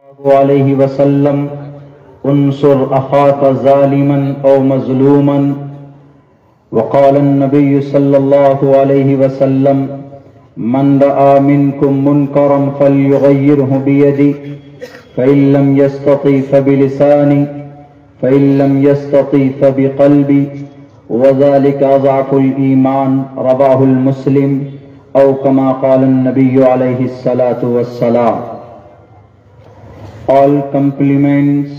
عليه وسلم انصر أخاك ظالما أو مظلوما. وقال النبي صلى الله عليه وسلم من رأى منكم منكرا فليغيره بيده فإن لم يستطع فبلسانه فإن لم يستطع فبقلبه وذلك أضعف الإيمان. رواه المسلم أو كما قال النبي عليه الصلاة والسلام. All compliments,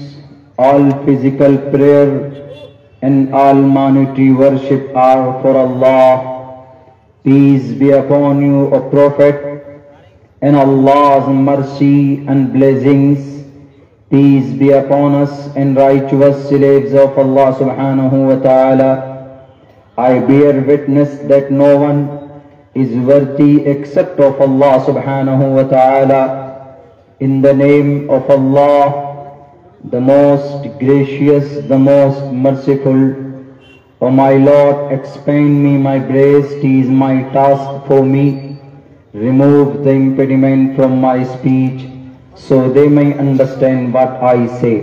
all physical prayer and all monetary worship are for Allah. Peace be upon you, O Prophet, and Allah's mercy and blessings. Peace be upon us and righteous slaves of Allah subhanahu wa ta'ala. I bear witness that no one is worthy except of Allah subhanahu wa ta'ala. In the name of Allah, the most gracious, the most merciful. O my Lord, expand me my breast, it is my task for me. Remove the impediment from my speech, so they may understand what I say.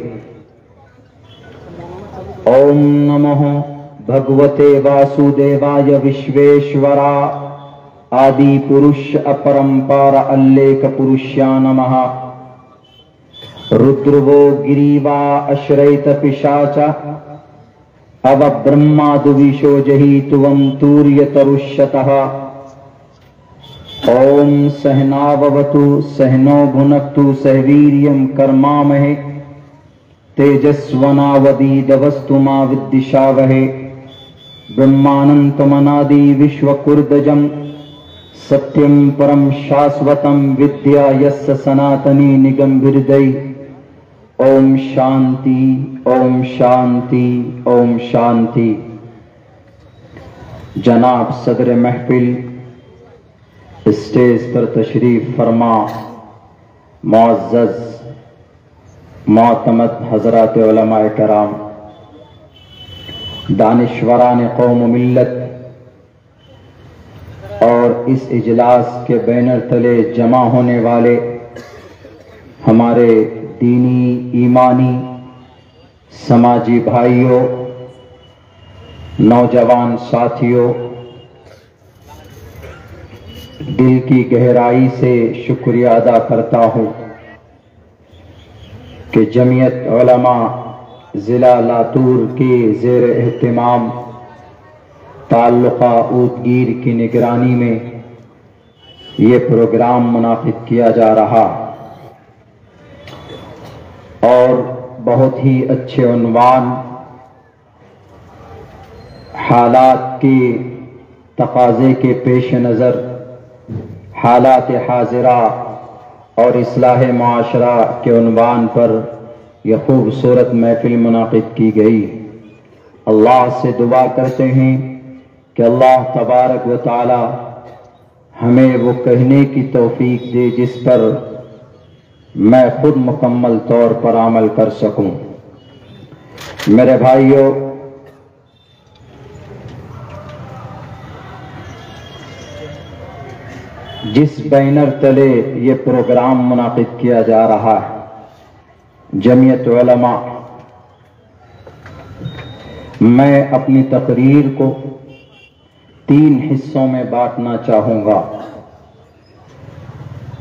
Om Namaha Bhagavate Vasudevaya Vishveshwara Adi Purush Aparampara Alleka Purushya Namaha. Rudruvo Giriva Ashraita Pishacha Ava Brahmadu Vishojahi Tuvam Turyatarushataha. Om Sahnavavatu Sahno Bhunaktu Sahviryam Karmamahe Tejasvanavadi Davastuma Viddishavahe. Brahmanantamanadi Vishwakurdajam Satyam Param Shasvatam Vidya Yassa Sanatani Nigam Virdai. Om Shanti, Om Shanti, Om Shanti. جناب صدر محفل stage پر تشریف فرما معزز معتمد حضرات علماء کرام، دانشوران قوم و ملت اور اس اجلاس کے بینر تلے جمع ہونے والے ہمارے دینی، ایمانی، سماجی بھائیوں، نوجوان ساتھیوں، دل کی گہرائی سے شکریہ ادا کرتا ہوں کہ جمعیت علماء ضلع لاتور کے زیر اہتمام تعلقہ اودگیر کی نگرانی میں یہ پروگرام منعقد کیا جا رہا اور بہت ہی اچھے عنوان، حالات کے تقاضے کے پیش نظر حالات حاضرہ اور اصلاح معاشرہ کے عنوان پر یہ خوبصورت محفل منعقد کی گئی۔ اللہ سے دعا کرتے ہیں کہ اللہ تبارک و تعالی ہمیں وہ کہنے کی توفیق دے جس پر میں خود مکمل طور پر عمل کر سکوں۔ میرے بھائیوں، جس بینر تلے یہ پروگرام منعقد کیا جا رہا ہے، جمعیت علماء، میں اپنی تقریر کو 3 حصوں میں بانٹنا چاہوں گا۔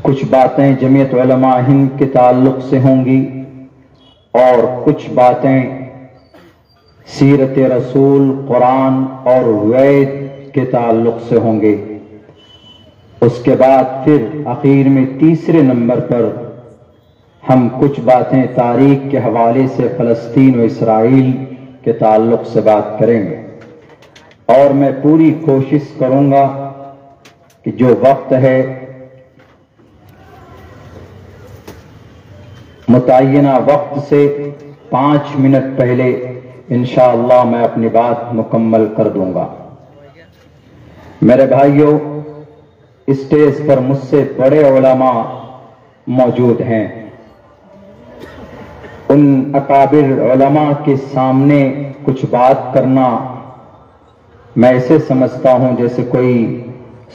کچھ باتیں جمعیت علماء ہند کے تعلق سے ہوں گی اور کچھ باتیں سیرت رسول، قرآن اور وید کے تعلق سے ہوں گے۔ اس کے بعد پھر آخر میں تیسرے نمبر پر ہم کچھ باتیں تاریخ کے حوالے سے فلسطین و اسرائیل کے تعلق سے بات کریں گے، اور میں پوری کوشش کروں گا کہ جو وقت ہے متعینہ وقت سے 5 منٹ پہلے انشاءاللہ میں اپنی بات مکمل کر دوں گا۔ میرے بھائیوں، اسٹیج پر مجھ سے بڑے علماء موجود ہیں۔ ان اکابر علماء کے سامنے کچھ بات کرنا میں ایسے سمجھتا ہوں جیسے کوئی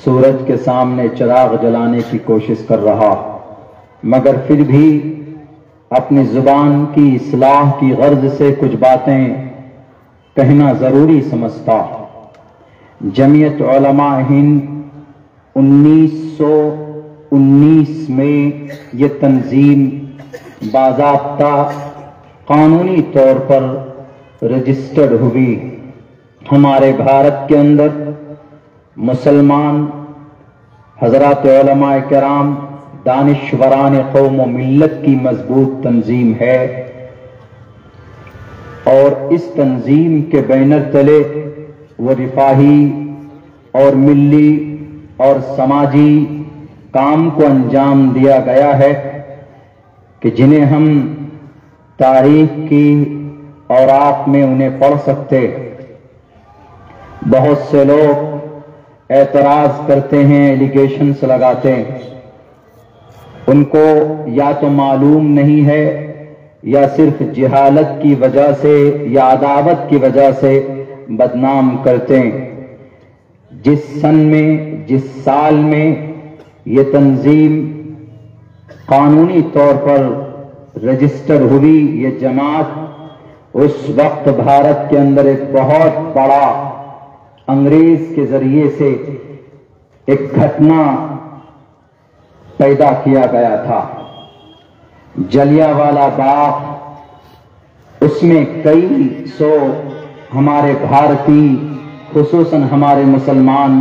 سورج کے سامنے چراغ جلانے کی کوشش کر رہا، مگر پھر بھی اپنی زبان کی اصلاح کی غرض سے کچھ باتیں کہنا ضروری سمجھتا۔ جمعیت علماء ہند 1919 میں یہ تنظیم باضابطہ قانونی طور پر رجسٹرڈ ہوئی۔ ہمارے بھارت کے اندر مسلمان حضرات علماء کرام دانشوران قوم و ملت کی مضبوط تنظیم ہے، اور اس تنظیم کے بینر تلے وہ رفاہی اور ملی اور سماجی کام کو انجام دیا گیا ہے کہ جنہیں ہم تاریخ کی اوراق میں انہیں پڑھ سکتے۔ بہت سے لوگ اعتراض کرتے ہیں، ایلیگیشنز لگاتے ہیں، ان کو یا تو معلوم نہیں ہے یا صرف جہالت کی وجہ سے یا عداوت کی وجہ سے بدنام کرتے ہیں۔ جس سن میں، جس سال میں یہ تنظیم قانونی طور پر رجسٹر ہوئی، یہ جماعت، اس وقت بھارت کے اندر ایک بہت بڑا انگریز کے ذریعے سے ایک گھٹنا پیدا کیا گیا تھا، جلیانوالہ باغ۔ اس میں کئی سو ہمارے بھارتی، خصوصاً ہمارے مسلمان،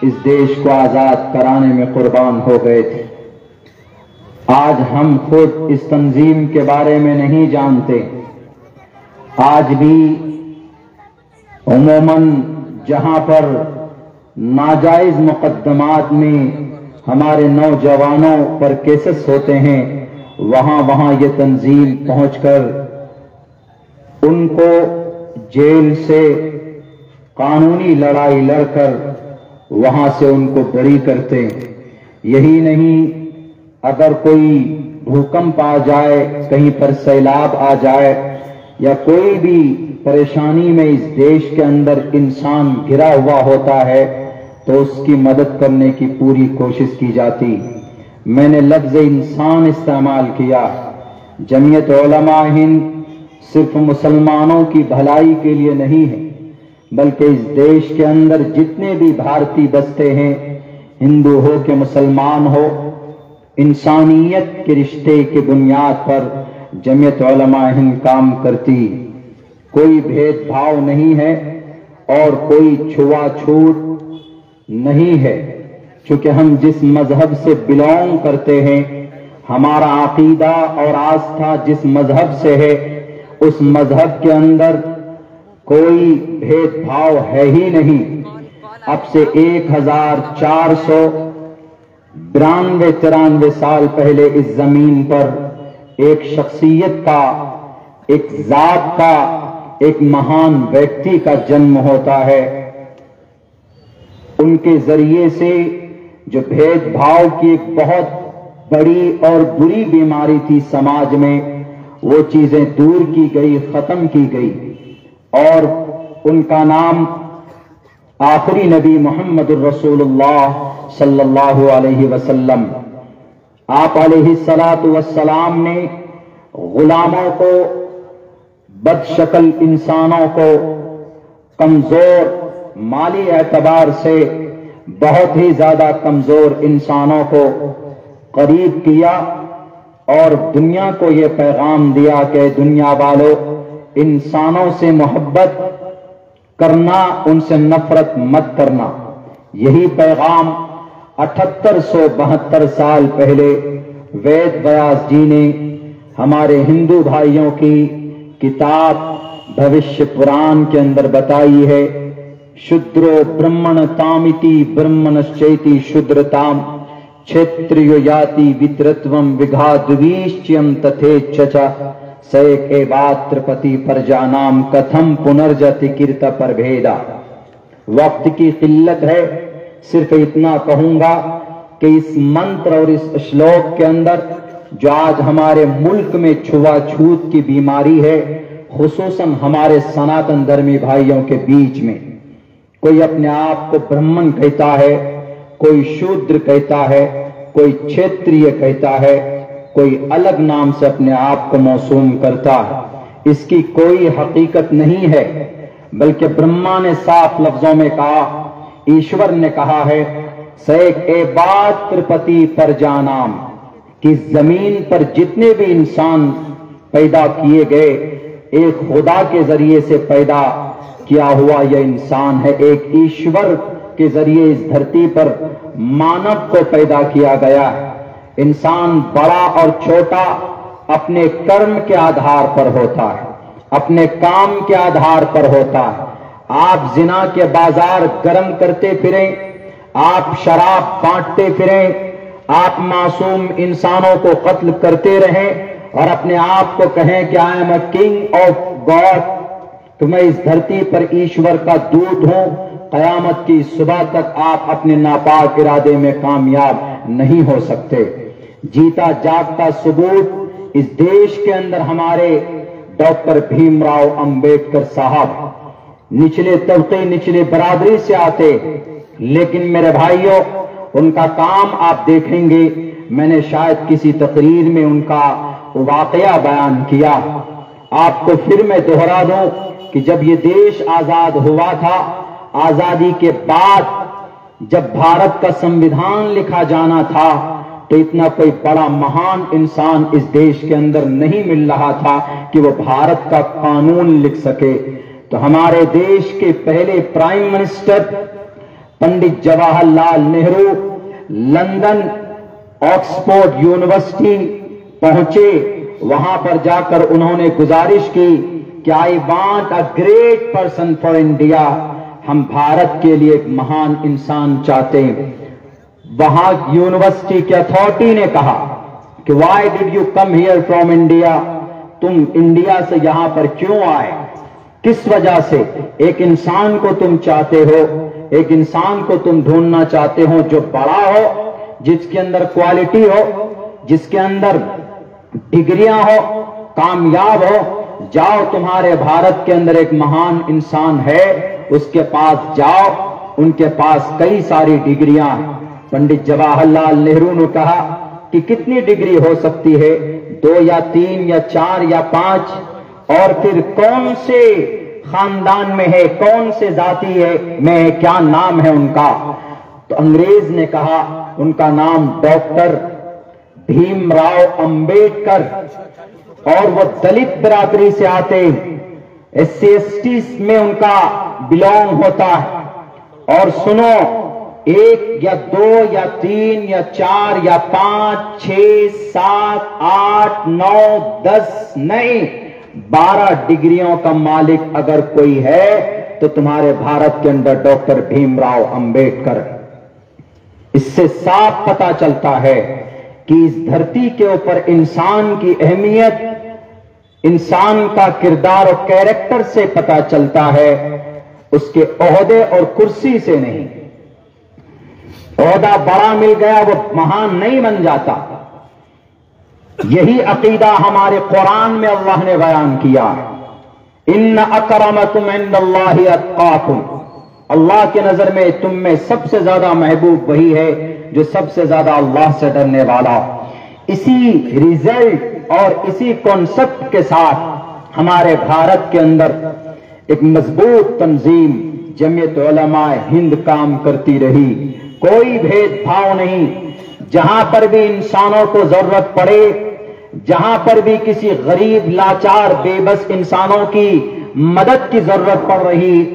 اس دیش کو آزاد کرانے میں قربان ہو گئے تھے۔ آج ہم خود اس تنظیم کے بارے میں نہیں جانتے۔ آج بھی عموماً جہاں پر ناجائز مقدمات میں ہمارے نوجوانوں پر کیسز ہوتے ہیں، وہاں یہ تنظیم پہنچ کر ان کو جیل سے قانونی لڑائی لڑ کر وہاں سے ان کو بری کرتے۔ یہی نہیں، اگر کوئی بھوکمپ آ جائے، کہیں پر سیلاب آ جائے، یا کوئی بھی پریشانی میں اس دیش کے اندر انسان گھرا ہوا ہوتا ہے تو اس کی مدد کرنے کی پوری کوشش کی جاتی۔ میں نے لفظ انسان استعمال کیا۔ جمعیت علماء ہند صرف مسلمانوں کی بھلائی کے لیے نہیں ہے، بلکہ اس دیش کے اندر جتنے بھی بھارتی بستے ہیں، ہندو ہو کہ مسلمان ہو، انسانیت کے رشتے کی بنیاد پر جمعیت علماء ہند کام کرتی۔ کوئی بھید بھاؤ نہیں ہے اور کوئی چھوا چھوت نہیں ہے، چونکہ ہم جس مذہب سے بلونگ کرتے ہیں، ہمارا عقیدہ اور آستھا جس مذہب سے ہے، اس مذہب کے اندر کوئی بھید بھاؤ ہے ہی نہیں۔ اب سے 1492-93 سال پہلے اس زمین پر ایک شخصیت کا، ایک ذات کا، ایک مہان ویکتی کا جنم ہوتا ہے۔ ان کے ذریعے سے جو بھید بھاؤ کی ایک بہت بڑی اور بری بیماری تھی سماج میں، وہ چیزیں دور کی گئی، ختم کی گئی، اور ان کا نام آخری نبی محمد الرسول اللہ صلی اللہ علیہ وسلم، آپ علیہ السلام نے غلاموں کو، بد شکل انسانوں کو، کمزور مالی اعتبار سے بہت ہی زیادہ کمزور انسانوں کو قریب کیا، اور دنیا کو یہ پیغام دیا کہ دنیا والوں، انسانوں سے محبت کرنا، ان سے نفرت مت کرنا۔ یہی پیغام 7872 سال پہلے وید ویاس جی نے ہمارے ہندو بھائیوں کی کتاب بھوشیہ پران کے اندر بتائی ہے۔ شودرو برہمن تامتی برہمنشچیتی شودرتام چھیتریو یاتی وترتوم وگھادویشچیم تتھیچچا سیک ایواترپتی پرجانام کتھم پنرجتی کیرت پربھیدا۔ وقت کی قلت ہے، صرف اتنا کہوں گا کہ اس منتر اور اس شلوک کے اندر جو آج ہمارے ملک میں چھوا چھوت کی بیماری ہے، خصوصاً ہمارے سناتن دھرمی بھائیوں کے بیچ میں، کوئی اپنے آپ کو برہمن کہتا ہے، کوئی شودر کہتا ہے، کوئی چھیتریہ کہتا ہے، کوئی الگ نام سے اپنے آپ کو موسوم کرتا ہے، اس کی کوئی حقیقت نہیں ہے، بلکہ برہما نے صاف لفظوں میں کہا، ایشور نے کہا ہے، سیک اے بات ترپتی پر جانام، کہ زمین پر جتنے بھی انسان پیدا کیے گئے ایک خدا کے ذریعے سے پیدا کیا ہوا یہ انسان ہے، ایک ایشور کے ذریعے اس دھرتی پر مانو کو پیدا کیا گیا ہے۔ انسان بڑا اور چھوٹا اپنے کرم کے آدھار پر ہوتا ہے، اپنے کام کے آدھار پر ہوتا ہے۔ آپ زنا کے بازار گرم کرتے پھریں، آپ شراب بانٹتے پھریں، آپ معصوم انسانوں کو قتل کرتے رہیں اور اپنے آپ کو کہیں کہ I am a king of God, تو میں اس دھرتی پر ایشور کا دودھ ہوں، قیامت کی صبح تک آپ اپنے ناپاک ارادے میں کامیاب نہیں ہو سکتے۔ جیتا جاگتا ثبوت اس دیش کے اندر ہمارے ڈاکٹر بھیم راؤ امبیڈکر صاحب نچلے طبقے نچلے برادری سے آتے، لیکن میرے بھائیوں ان کا کام آپ دیکھیں گے، میں نے شاید کسی تقریر میں ان کا واقعہ بیان کیا، آپ کو پھر میں دوہرا دوں کہ جب یہ دیش آزاد ہوا تھا، آزادی کے بعد جب بھارت کا سنویدھان لکھا جانا تھا تو اتنا کوئی بڑا مہان انسان اس دیش کے اندر نہیں مل رہا تھا کہ وہ بھارت کا قانون لکھ سکے۔ تو ہمارے دیش کے پہلے prime minister Pandit Jawahar Lal Nehru London Oxford university پہنچے، وہاں پر جا کر انہوں نے گزارش کی کہ I want a great person for India, ہم بھارت کے لیے ایک مہان انسان چاہتے ہیں۔ وہاں یونیورسٹی کے اتھارٹی نے کہا کہ why did you come here from India, تم انڈیا سے یہاں پر کیوں آئے، کس وجہ سے؟ ایک انسان کو تم چاہتے ہو، ایک انسان کو تم ڈھونڈنا چاہتے ہو جو بڑا ہو، جس کے اندر کوالٹی ہو، جس کے اندر ڈگریاں ہو، کامیاب ہو، جاؤ تمہارے بھارت کے اندر ایک مہان انسان ہے، اس کے پاس جاؤ، ان کے پاس کئی ساری ڈگریاں ہیں۔ پنڈت جواہر لال نہرو نے کہا کہ کتنی ڈگری ہو سکتی ہے، 2 یا 3 یا 4 یا 5، اور پھر کون سے خاندان میں ہے، کون سے ذاتی ہے میں ہے، کیا نام ہے ان کا؟ تو انگریز نے کہا ان کا نام ڈاکٹر بھیم راؤ امبیڈکر، اور وہ دلت برادری سے آتے، ایس سی ایس ٹی میں ان کا بلونگ ہوتا ہے۔ اور سنو، 1 یا 2 یا 3 یا 4 یا 5 6 7 8 9 10 نہیں، 12 ڈگریوں کا مالک اگر کوئی ہے تو تمہارے بھارت کے اندر ڈاکٹر بھیم راؤ امبیڈکر۔ اس سے صاف پتا چلتا ہے کہ اس دھرتی کے اوپر انسان کی اہمیت، انسان کا کردار اور کیریکٹر سے پتا چلتا ہے، اس کے عہدے اور کرسی سے نہیں۔ عہدہ بڑا مل گیا وہ مہان نہیں بن جاتا۔ یہی عقیدہ ہمارے قرآن میں اللہ نے بیان کیا، ان اکرمکم عند اللہ اتقاکم، اللہ کے نظر میں تم میں سب سے زیادہ محبوب وہی ہے جو سب سے زیادہ اللہ سے ڈرنے والا۔ اسی ریزلٹ اور اسی کانسیپٹ کے ساتھ ہمارے بھارت کے اندر ایک مضبوط تنظیم جمعیت علماء ہند کام کرتی رہی، کوئی بھید بھاؤ نہیں، جہاں پر بھی انسانوں کو ضرورت پڑے، جہاں پر بھی کسی غریب لاچار بے بس انسانوں کی مدد کی ضرورت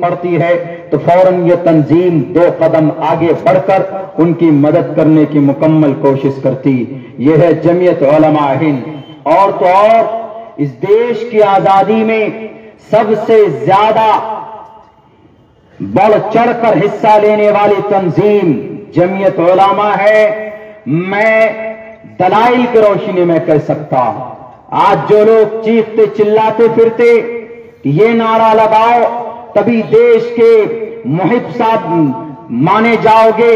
پڑتی ہے تو فوراً یہ تنظیم 2 قدم آگے بڑھ کر ان کی مدد کرنے کی مکمل کوشش کرتی۔ یہ ہے جمعیت علماء ہند۔ اور تو اور اس دیش کی آزادی میں سب سے زیادہ بڑھ چڑھ کر حصہ لینے والی تنظیم جمعیت علماء ہے۔ میں دلائل کی روشنی میں کہہ سکتا ہوں، آج جو لوگ چیختے چلاتے پھرتے کہ یہ نعرہ لگاؤ تبھی دیش کے محب صاحب مانے جاؤ گے،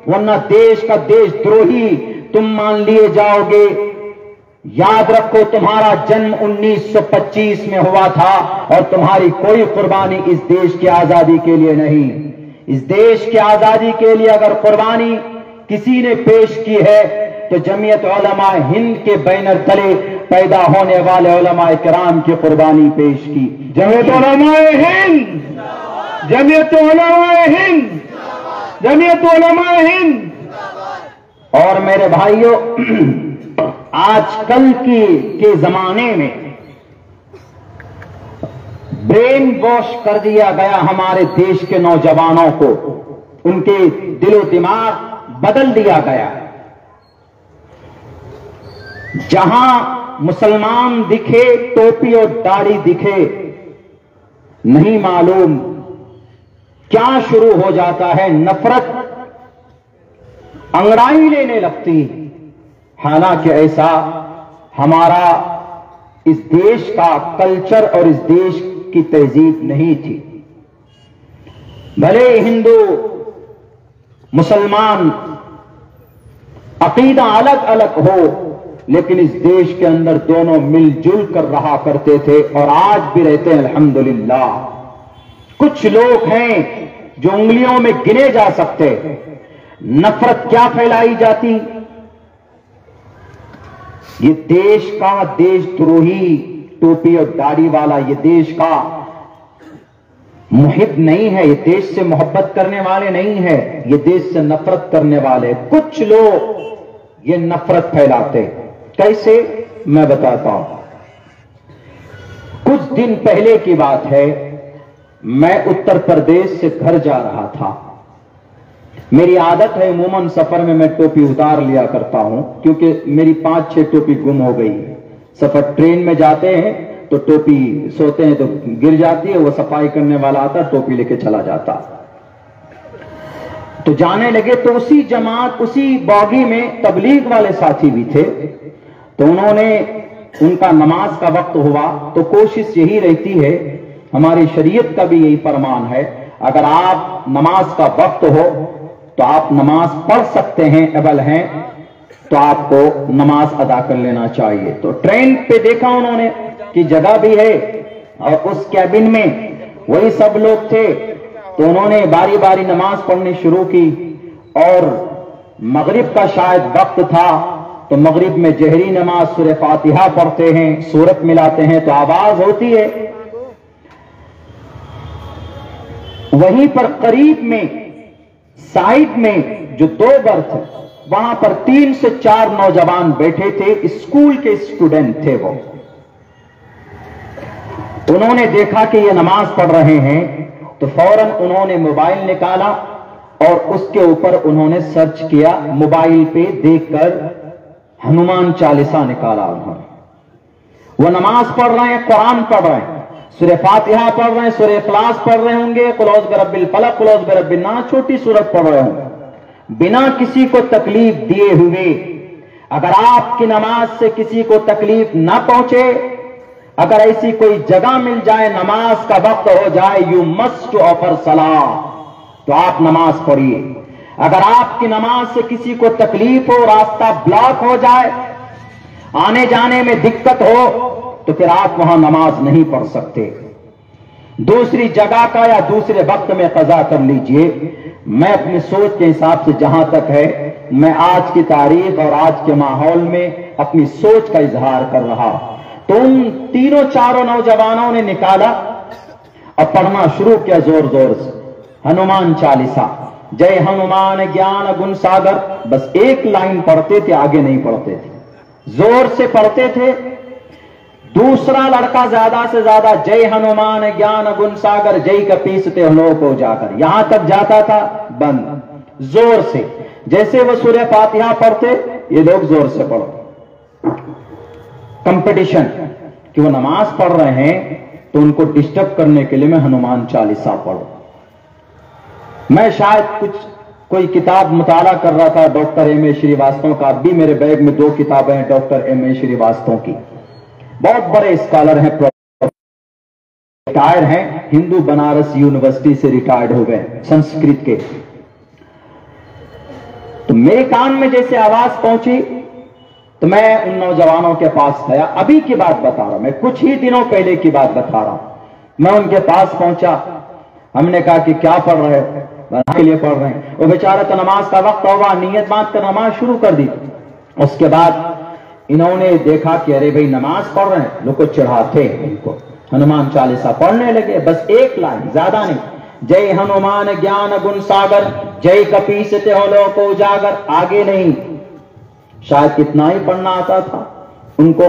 ورنہ دیش کا دیش دروہی تم مان لیے جاؤ گے، یاد رکھو تمہارا جنم 1925 میں ہوا تھا اور تمہاری کوئی قربانی اس دیش کی آزادی کے لیے نہیں۔ اس دیش کی آزادی کے لیے اگر قربانی کسی نے پیش کی ہے تو جمعیت علماء ہند کے بینر تلے پیدا ہونے والے علماء کرام کی قربانی پیش کی. جمعیت علماء ہند، جمعیت علماء ہند، جمعیت علماء ہند. اور میرے بھائیوں، آج کل کے زمانے میں برین واش کر دیا گیا ہمارے دیش کے نوجوانوں کو، ان کے دل و دماغ بدل دیا گیا. جہاں مسلمان دکھے ٹوپی اور داڑھی دکھے، نہیں معلوم کیا شروع ہو جاتا ہے، نفرت انگڑائی لینے لگتی. حالانکہ ایسا ہمارا اس دیش کا کلچر اور اس دیش کی تہذیب نہیں تھی. بھلے ہندو مسلمان عقیدہ الگ الگ ہو، لیکن اس دیش کے اندر دونوں مل جل کر رہا کرتے تھے اور آج بھی رہتے ہیں الحمدللہ. کچھ لوگ ہیں جو انگلیوں میں گنے جا سکتے. نفرت کیا پھیلائی جاتی؟ یہ دیش کا دیش دروہی ٹوپی اور داڑھی والا یہ دیش کا محب نہیں ہے، یہ دیش سے محبت کرنے والے نہیں ہے، یہ دیش سے نفرت کرنے والے. کچھ لوگ یہ نفرت پھیلاتے. کیسے؟ میں بتاتا ہوں. کچھ دن پہلے کی بات ہے، میں اتر پردیش سے گھر جا رہا تھا. میری عادت ہے عموماً سفر میں ٹوپی اتار لیا کرتا ہوں، کیونکہ میری 5-6 ٹوپی گم ہو گئی. سفر ٹرین میں جاتے ہیں تو ٹوپی سوتے ہیں تو گر جاتی ہے، وہ صفائی کرنے والا آتا ٹوپی لے کے چلا جاتا. تو جانے لگے تو اسی جماعت اسی باغی میں تبلیغ والے ساتھی بھی تھے. تو انہوں نے ان کا نماز کا وقت ہوا تو کوشش یہی رہتی ہے، ہماری شریعت کا بھی یہی فرمان ہے، اگر آپ نماز کا وقت ہو تو آپ نماز پڑھ سکتے ہیں، ایبل ہیں تو آپ کو نماز ادا کر لینا چاہیے. تو ٹرین پہ دیکھا انہوں نے کہ جگہ بھی ہے اور اس کیبن میں وہی سب لوگ تھے. تو انہوں نے باری باری نماز پڑھنی شروع کی اور مغرب کا شاید وقت تھا. تو مغرب میں جہری نماز سورہ فاتحہ پڑھتے ہیں، سورت ملاتے ہیں تو آواز ہوتی ہے. وہیں پر قریب میں سائڈ میں جو 2 برتھ وہاں پر 3 سے 4 نوجوان بیٹھے تھے، اسکول کے اسٹوڈنٹ تھے. وہ انہوں نے دیکھا کہ یہ نماز پڑھ رہے ہیں تو فوراً انہوں نے موبائل نکالا اور اس کے اوپر انہوں نے سرچ کیا. موبائل پہ دیکھ کر ہنومان چالیسا نکالا. انہوں نے وہ نماز پڑھ رہے ہیں، قرآن پڑھ رہے ہیں، سورہ فاتحہ پڑھ رہے ہیں، سورہ اخلاص پڑھ رہے ہوں گے، قل اعوذ برب الفلق، قل اعوذ برب الناس، چھوٹی سورت پڑھ رہے ہوں گے، بنا کسی کو تکلیف دیے ہوئے. اگر آپ کی نماز سے کسی کو تکلیف نہ پہنچے، اگر ایسی کوئی جگہ مل جائے نماز کا وقت ہو جائے، یو مسٹ آفر صلاح، تو آپ نماز پڑھیے. اگر آپ کی نماز سے کسی کو تکلیف ہو، راستہ بلاک ہو جائے، آنے جانے میں دقت ہو، تو پھر آپ وہاں نماز نہیں پڑھ سکتے. دوسری جگہ کا یا دوسرے وقت میں قضا کر لیجئے. میں اپنی سوچ کے حساب سے جہاں تک ہے، میں آج کی تاریخ اور آج کے ماحول میں اپنی سوچ کا اظہار کر رہا. تو ان 3-4 نوجوانوں نے نکالا اور پڑھنا شروع کیا زور زور سے ہنومان چالیسا. جے ہنومان گیان گن ساگر، بس ایک لائن پڑھتے تھے، آگے نہیں پڑھتے تھے، زور سے پڑھتے تھے. دوسرا لڑکا زیادہ سے زیادہ جے ہنومان گیان گن ساگر، جے کا پیستے ہلو کو جا کر یہاں تک جاتا تھا، بند. زور سے جیسے وہ سورہ فاتحہ پڑھتے، یہ لوگ زور سے پڑھو. کمپٹیشن کہ وہ نماز پڑھ رہے ہیں تو ان کو ڈسٹرب کرنے کے لیے میں ہنومان چالیسا پڑھوں. میں شاید کوئی کتاب مطالعہ کر رہا تھا ڈاکٹر ایم اے شریواستو کا. اب بھی میرے بیگ میں 2 کتابیں ہیں ڈاکٹر ایم اے شریواستو کی. بہت بڑے اسکالر ہیں، ریٹائر ہیں، ہندو بنارس یونیورسٹی سے ریٹائرڈ ہو گئے سنسکرت کے. تو میرے کان میں جیسے آواز پہنچی تو میں ان نوجوانوں کے پاس گیا. ابھی کی بات بتا رہا ہوں میں، کچھ ہی دنوں پہلے کی بات بتا رہا ہوں. میں ان کے پاس پہنچا، ہم نے کہا کہ کیا پڑھ رہے ہو؟ کے لیے پڑھ رہے ہیں. وہ بیچارہ تو نماز کا وقت ہوا، نیت باندھ کر نماز شروع کر دی. اس کے بعد انہوں نے دیکھا کہ ارے بھائی نماز پڑھ رہے ہیں، لوگ کو چڑھاتے ہیں ان کو، ہنومان چالیسا پڑھنے لگے، بس ایک لائن، زیادہ نہیں، جے ہنومان گیان گن ساگر جے کپیستے ہو لوگ کو اجاگر، آگے نہیں، شاید کتنا ہی پڑھنا آتا تھا ان کو۔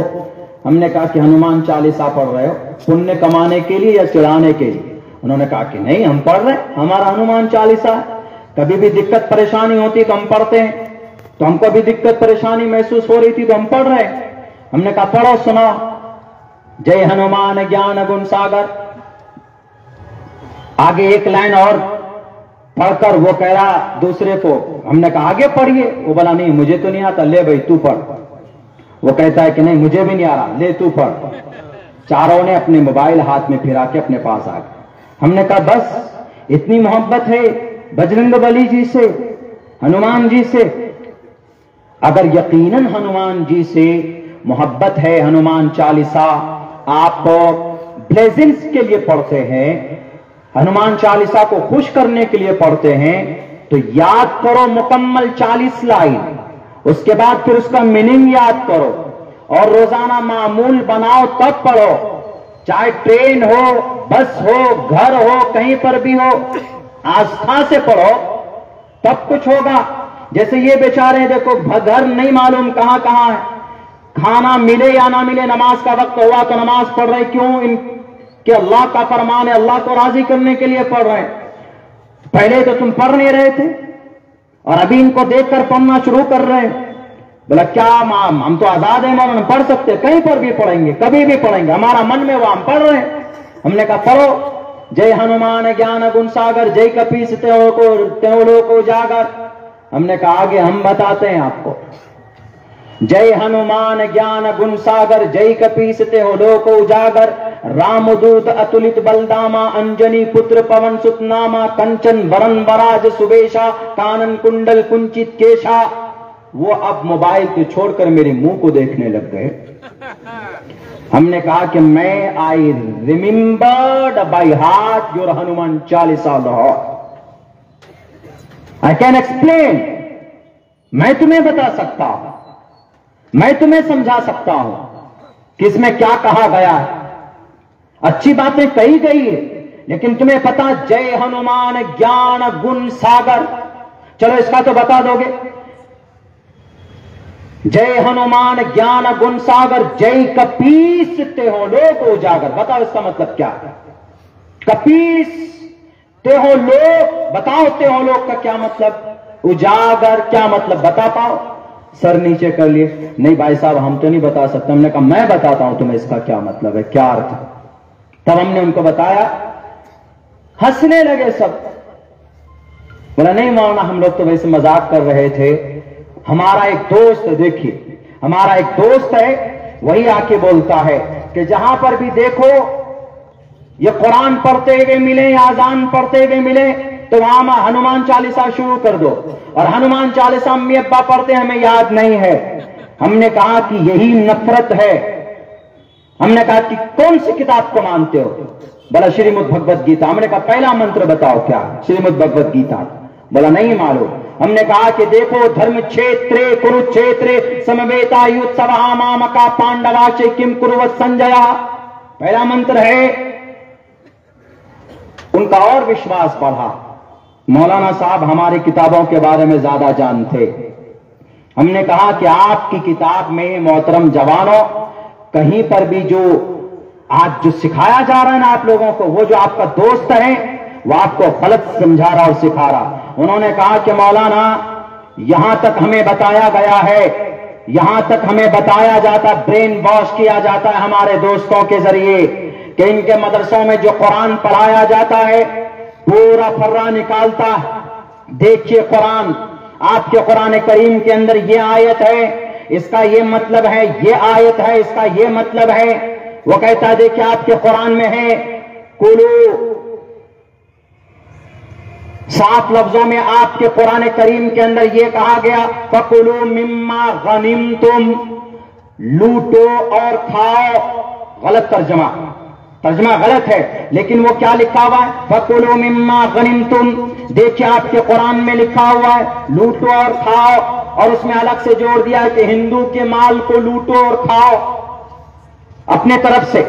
ہم نے کہا کہ ہنومان چالیسا پڑھ رہے ہو پنیہ کمانے کے لیے یا چڑھانے کے لیے؟ انہوں نے کہا کہ نہیں، ہم پڑھ رہے ہیں، ہمارا ہنومان چالیسا ہے، کبھی بھی دقت پریشانی ہوتی تو ہم پڑھتے ہیں، تو ہم کو بھی دقت پریشانی محسوس ہو رہی تھی تو ہم پڑھ رہے ہیں۔ ہم نے کہا پڑھو، سنا، جے ہنومان گیان گن ساگر، آگے ایک لائن اور پڑھ کر وہ کہہ رہا دوسرے کو، ہم نے کہا آگے پڑھیے، وہ بولا نہیں مجھے تو نہیں آتا، لے بھائی تو پڑھ، وہ کہتا ہے کہ نہیں مجھے بھی نہیں آ رہا، لے تو پڑھ۔ چاروں نے اپنے موبائل ہاتھ میں پھرا کے اپنے پاس آ گئے۔ ہم نے کہا بس اتنی محبت ہے بجرنگ بلی جی سے، ہنومان جی سے؟ اگر یقیناً ہنومان جی سے محبت ہے، ہنومان چالیسا آپ بلیسنگز کے لیے پڑھتے ہیں، ہنومان چالیسا کو خوش کرنے کے لیے پڑھتے ہیں، تو یاد کرو مکمل 40 لائن، اس کے بعد پھر اس کا میننگ یاد کرو، اور روزانہ معمول بناؤ تب پڑھو، چاہے ٹرین ہو، بس ہو، گھر ہو، کہیں پر بھی ہو، آستھا سے پڑھو تب کچھ ہوگا۔ جیسے یہ بیچارے دیکھو گھر نہیں معلوم کہاں کہاں ہے، کھانا ملے یا نہ ملے، نماز کا وقت ہوا تو نماز پڑھ رہے، کیوں؟ کہ اللہ کا فرمان ہے، اللہ کو راضی کرنے کے لیے پڑھ رہے ہیں۔ پہلے تو تم پڑھ نہیں رہے تھے اور ابھی ان کو دیکھ کر پڑھنا شروع کر رہے ہیں۔ بولا کیا ہم تو آزاد ہیں مولانا، پڑھ سکتے، کہیں پر بھی پڑھیں گے، کبھی بھی پڑھیں گے، ہمارا من میں وہ ہم پڑھ رہے ہیں۔ ہم نے کہا پڑھو، جے ہنومان گیان گن ساگر جے کپیستے ہو کو جاگر۔ ہم نے کہا آگے ہم بتاتے ہیں آپ کو، جے ہنومان گیان گن ساگر جے کپیستے ہو کو اجاگر، رام دوت اتلت بلداما انجنی پتر پون ست ناما، کنچن برن براج سبیشا کانن کنڈل کنچت کیشا۔ وہ اب موبائل کو چھوڑ کر میرے منہ کو دیکھنے لگ گئے۔ ہم نے کہا کہ میں I remembered by heart your Hanuman Chalisa Lahore, I can explain, میں تمہیں بتا سکتا ہوں، میں تمہیں سمجھا سکتا ہوں کہ اس میں کیا کہا گیا ہے، اچھی باتیں کہی گئی ہے، لیکن تمہیں پتا جے ہنومان گیان گن ساگر، چلو اس کا تو بتا دو گے، جے ہنومان گیان گن ساگر جے کپیستے ہو لوگ اجاگر، بتاؤ اس کا مطلب کیا ہے؟ کپیستے ہو لوگ، بتاؤ تے ہو لوگ کا کیا مطلب، اجاگر کیا مطلب بتا پاؤ؟ سر نیچے کر لیے، نہیں بھائی صاحب ہم تو نہیں بتا سکتے۔ ہم نے کہا میں بتاتا ہوں تمہیں اس کا کیا مطلب ہے، کیا ارتھ ہے۔ تب ہم نے ان کو بتایا، ہنسنے لگے سب، بولا نہیں مولانا ہم لوگ تو ویسے مذاق کر رہے تھے، ہمارا ایک دوست، دیکھیے ہمارا ایک دوست ہے، وہی آ کے بولتا ہے کہ جہاں پر بھی دیکھو یہ قرآن پڑھتے ہوئے ملے یا اذان پڑھتے ہوئے ملے تو وہاں ہنومان چالیسا شروع کر دو، اور ہنومان چالیسا امی ابا پڑھتے ہمیں یاد نہیں ہے۔ ہم نے کہا کہ یہی نفرت ہے۔ ہم نے کہا کہ کون سی کتاب کو مانتے ہو؟ بولا شریمد بھگوت گیتا۔ ہم نے کہا پہلا منتر بتاؤ کیا؟ شریمد بھگوت گیتا۔ بولا نہیں معلوم۔ ہم نے کہا کہ دیکھو دھرم چھیترے کروچھیترے سمویتا یوتسوا مامکا پانڈوا چ کم کروت سنجیا، پہلا منتر ہے۔ ان کا اور وشواس بڑھا، مولانا صاحب ہماری کتابوں کے بارے میں زیادہ جانتے۔ ہم نے کہا کہ آپ کی کتاب میں محترم جوانوں کہیں پر بھی جو آج جو سکھایا جا رہا ہے نا آپ لوگوں کو، وہ جو آپ کا دوست ہے وہ آپ کو غلط سمجھا رہا اور سکھا رہا۔ انہوں نے کہا کہ مولانا یہاں تک ہمیں بتایا گیا ہے، یہاں تک ہمیں بتایا جاتا، برین واش کیا جاتا ہے ہمارے دوستوں کے ذریعے کہ ان کے مدرسوں میں جو قرآن پڑھایا جاتا ہے پورا پھرا نکالتا ہے۔ دیکھیے قرآن، آپ کے قرآن کریم کے اندر یہ آیت ہے، اس کا یہ مطلب ہے، یہ آیت ہے، اس کا یہ مطلب ہے۔ وہ کہتا ہے دیکھیے آپ کے قرآن میں ہے کلو، 7 لفظوں میں آپ کے قرآن کریم کے اندر یہ کہا گیا فَكُلُوا مِمَّا غَنِمْتُمْ، لوٹو اور کھاؤ۔ غلط ترجمہ غلط ہے، لیکن وہ کیا لکھا ہوا ہے؟ فَكُلُوا مِمَّا غَنِمْتُمْ۔ دیکھیے آپ کے قرآن میں لکھا ہوا ہے لوٹو اور کھاؤ، اور اس میں الگ سے جوڑ دیا کہ ہندو کے مال کو لوٹو اور کھاؤ اپنے طرف سے.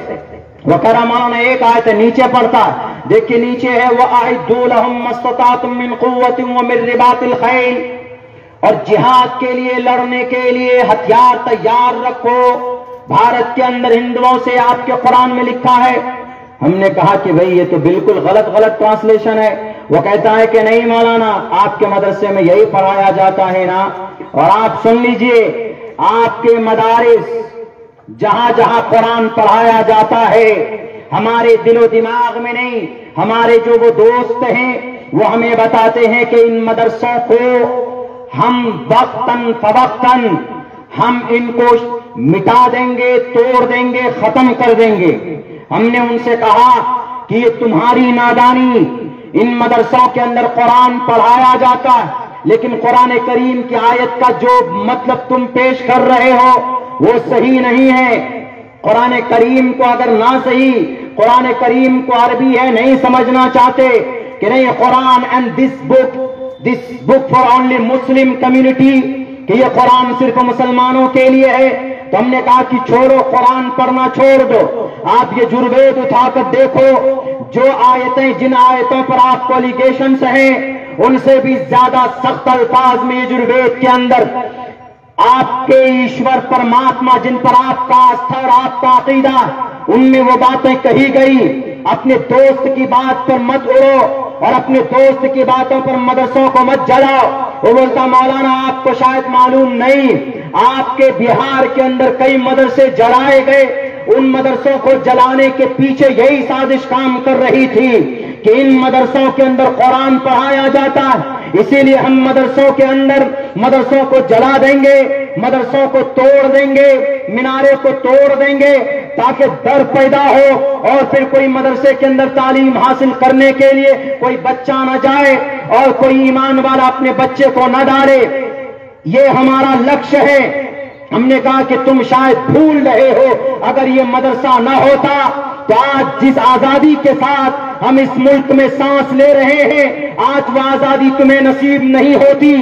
وہ کہہ رہا مولانا ایک آیت ہے نیچے پڑھتا ہے, دیکھیے نیچے ہے وَأَعِدُّوا لَهُم مَّا اسْتَطَعْتُم مِّن قُوَّةٍ وَمِن رِّبَاطِ الْخَيْلِ, اور جہاد کے لیے لڑنے کے لیے ہتھیار تیار رکھو. بھارت کے اندر ہندوؤں سے آپ کے قرآن میں لکھا ہے. ہم نے کہا کہ بھئی یہ تو بالکل غلط ٹرانسلیشن ہے. وہ کہتا ہے کہ نہیں مولانا, آپ کے مدرسے میں یہی پڑھایا جاتا ہے نا. اور آپ سن لیجئے, آپ کے مدارس جہاں جہاں قرآن پڑھایا جاتا ہے, ہمارے دل و دماغ میں نہیں, ہمارے جو وہ دوست ہیں وہ ہمیں بتاتے ہیں کہ ان مدرسوں کو ہم وقتاً فوقتاً ہم ان کو مٹا دیں گے, توڑ دیں گے, ختم کر دیں گے. ہم نے ان سے کہا کہ یہ تمہاری نادانی, ان مدرسوں کے اندر قرآن پڑھایا جاتا ہے, لیکن قرآن کریم کی آیت کا جو مطلب تم پیش کر رہے ہو وہ صحیح نہیں ہے. قرآن کریم کو اگر نہ صحیح, قرآن کریم کو عربی ہے نہیں سمجھنا چاہتے کہ نہیں Quran and this book for only Muslim community, کہ یہ قرآن صرف مسلمانوں کے لیے ہے, تو ہم نے کہا کہ چھوڑو, قرآن پڑھنا چھوڑ دو. آپ یہ جروید اٹھا کر دیکھو, جو آیتیں جن آیتوں پر آپ کو الیگیشنز ہیں ان سے بھی زیادہ سخت الفاظ میں جروید کے اندر آپ کے ایشور پرماتما جن پر آپ کا آستھا اور آپ کا عقیدہ, ان میں وہ باتیں کہی گئی. اپنے دوست کی بات پر مت اڑو اور اپنے دوست کی باتوں پر مدرسوں کو مت جلاؤ. وہ بولتا مولانا آپ کو شاید معلوم نہیں, آپ کے بہار کے اندر کئی مدرسے جلائے گئے. ان مدرسوں کو جلانے کے پیچھے یہی سازش کام کر رہی تھی کہ ان مدرسوں کے اندر قرآن پڑھایا جاتا ہے, اسی لیے ہم مدرسوں کے اندر مدرسوں کو جلا دیں گے, مدرسوں کو توڑ دیں گے, مینارے کو توڑ دیں گے تاکہ ڈر پیدا ہو اور پھر کوئی مدرسے کے اندر تعلیم حاصل کرنے کے لیے کوئی بچہ نہ جائے اور کوئی ایمان والا اپنے بچے کو نہ ڈالے. یہ ہمارا لکشیہ ہے. ہم نے کہا کہ تم شاید بھول رہے ہو, اگر یہ مدرسہ نہ ہوتا تو آج جس آزادی کے ساتھ ہم اس ملک میں سانس لے رہے ہیں, آج وہ آزادی تمہیں نصیب نہیں ہوتی.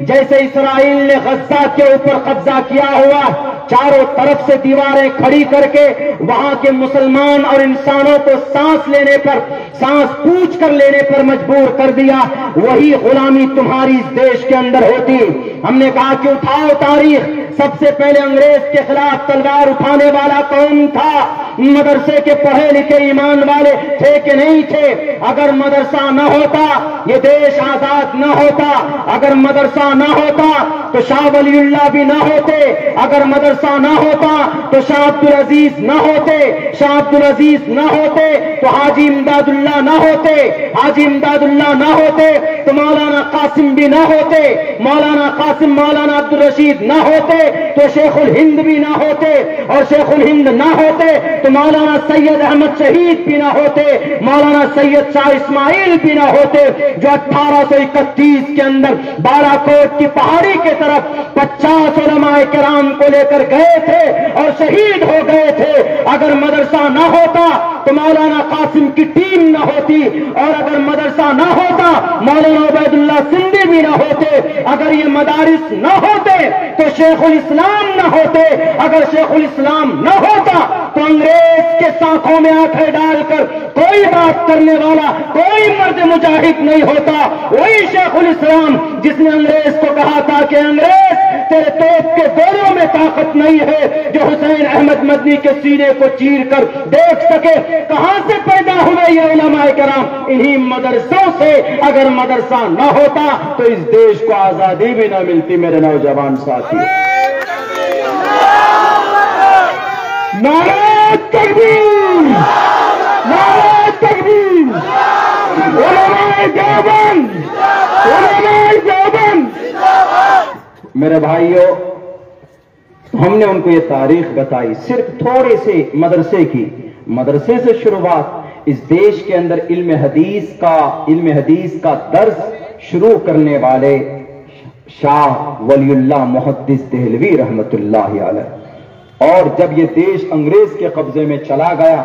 جیسے اسرائیل نے غزہ کے اوپر قبضہ کیا ہوا, چاروں طرف سے دیواریں کھڑی کر کے وہاں کے مسلمان اور انسانوں کو سانس لینے پر, سانس پوچھ کر لینے پر مجبور کر دیا, وہی غلامی تمہاری اس دیش کے اندر ہوتی. ہم نے کہا کہ اٹھاؤ تاریخ, سب سے پہلے انگریز کے خلاف تلوار اٹھانے والا کون تھا؟ مدرسے کے پڑھے لکھے ایمان والے تھے کہ نہیں تھے؟ اگر مدرسہ نہ ہوتا یہ دیش آزاد نہ ہوتا. اگر مدرسہ نہ ہوتا تو شاہ ولی اللہ بھی نہ ہوتے. اگر مدرسہ نہ ہوتا تو شاہ عبد العزیز نہ ہوتے. شاہ عبد العزیز نہ ہوتے تو حاجی امداد اللہ نہ ہوتے. حاجی امداد اللہ نہ ہوتے تو مولانا قاسم بھی نہ ہوتے. مولانا قاسم مولانا عبد الرشید نہ ہوتے تو شیخ الہند بھی نہ ہوتے. اور شیخ الہند نہ ہوتے تو مولانا سید احمد شہید بھی نہ ہوتے. مولانا سید شاہ اسماعیل بھی نہ ہوتے, جو 1831 کے اندر بالا کوٹ کی پہاڑی کے طرف 50 علماء کرام کو لے کر گئے تھے اور شہید ہو گئے تھے. اگر مدرسہ نہ ہوتا تو مولانا قاسم کی ٹیم نہ ہوتی, اور اگر مدرسہ نہ ہوتا مولانا عبید اللہ سندھی بھی نہ ہوتے. اگر یہ مدارس نہ ہوتے تو شیخ الاسلام نہ ہوتے. اگر شیخ الاسلام نہ ہوتا تو انگریز کے سانکھوں میں آنکھیں ڈال کر کوئی بات کرنے والا کوئی مرد مجاہد نہیں ہوتا. وہی شیخ الاسلام جس نے انگریز کو کہا تھا کہ انگریز تیرے توپ کے گولوں میں طاقت نہیں ہے جو حسین احمد مدنی کے سینے کو چیر کر دیکھ سکے. کہاں سے پیدا ہوئے یہ علماء کرام؟ انہی مدرسوں سے. اگر مدرسہ نہ ہوتا تو اس دیش کو آزادی بھی نہ ملتی. میرے نوجوان ساتھی, نعرہ تکبیر, نعرہ تکبیر, علماء دیوبند, علماء دیوبند. میرے بھائیوں, ہم نے ان کو یہ تاریخ بتائی صرف تھوڑے سے مدرسے کی. مدرسے سے شروعات اس دیش کے اندر علم حدیث کا درس شروع کرنے والے شاہ ولی اللہ محدث دہلوی رحمت اللہ علیہ. اور جب یہ دیش انگریز کے قبضے میں چلا گیا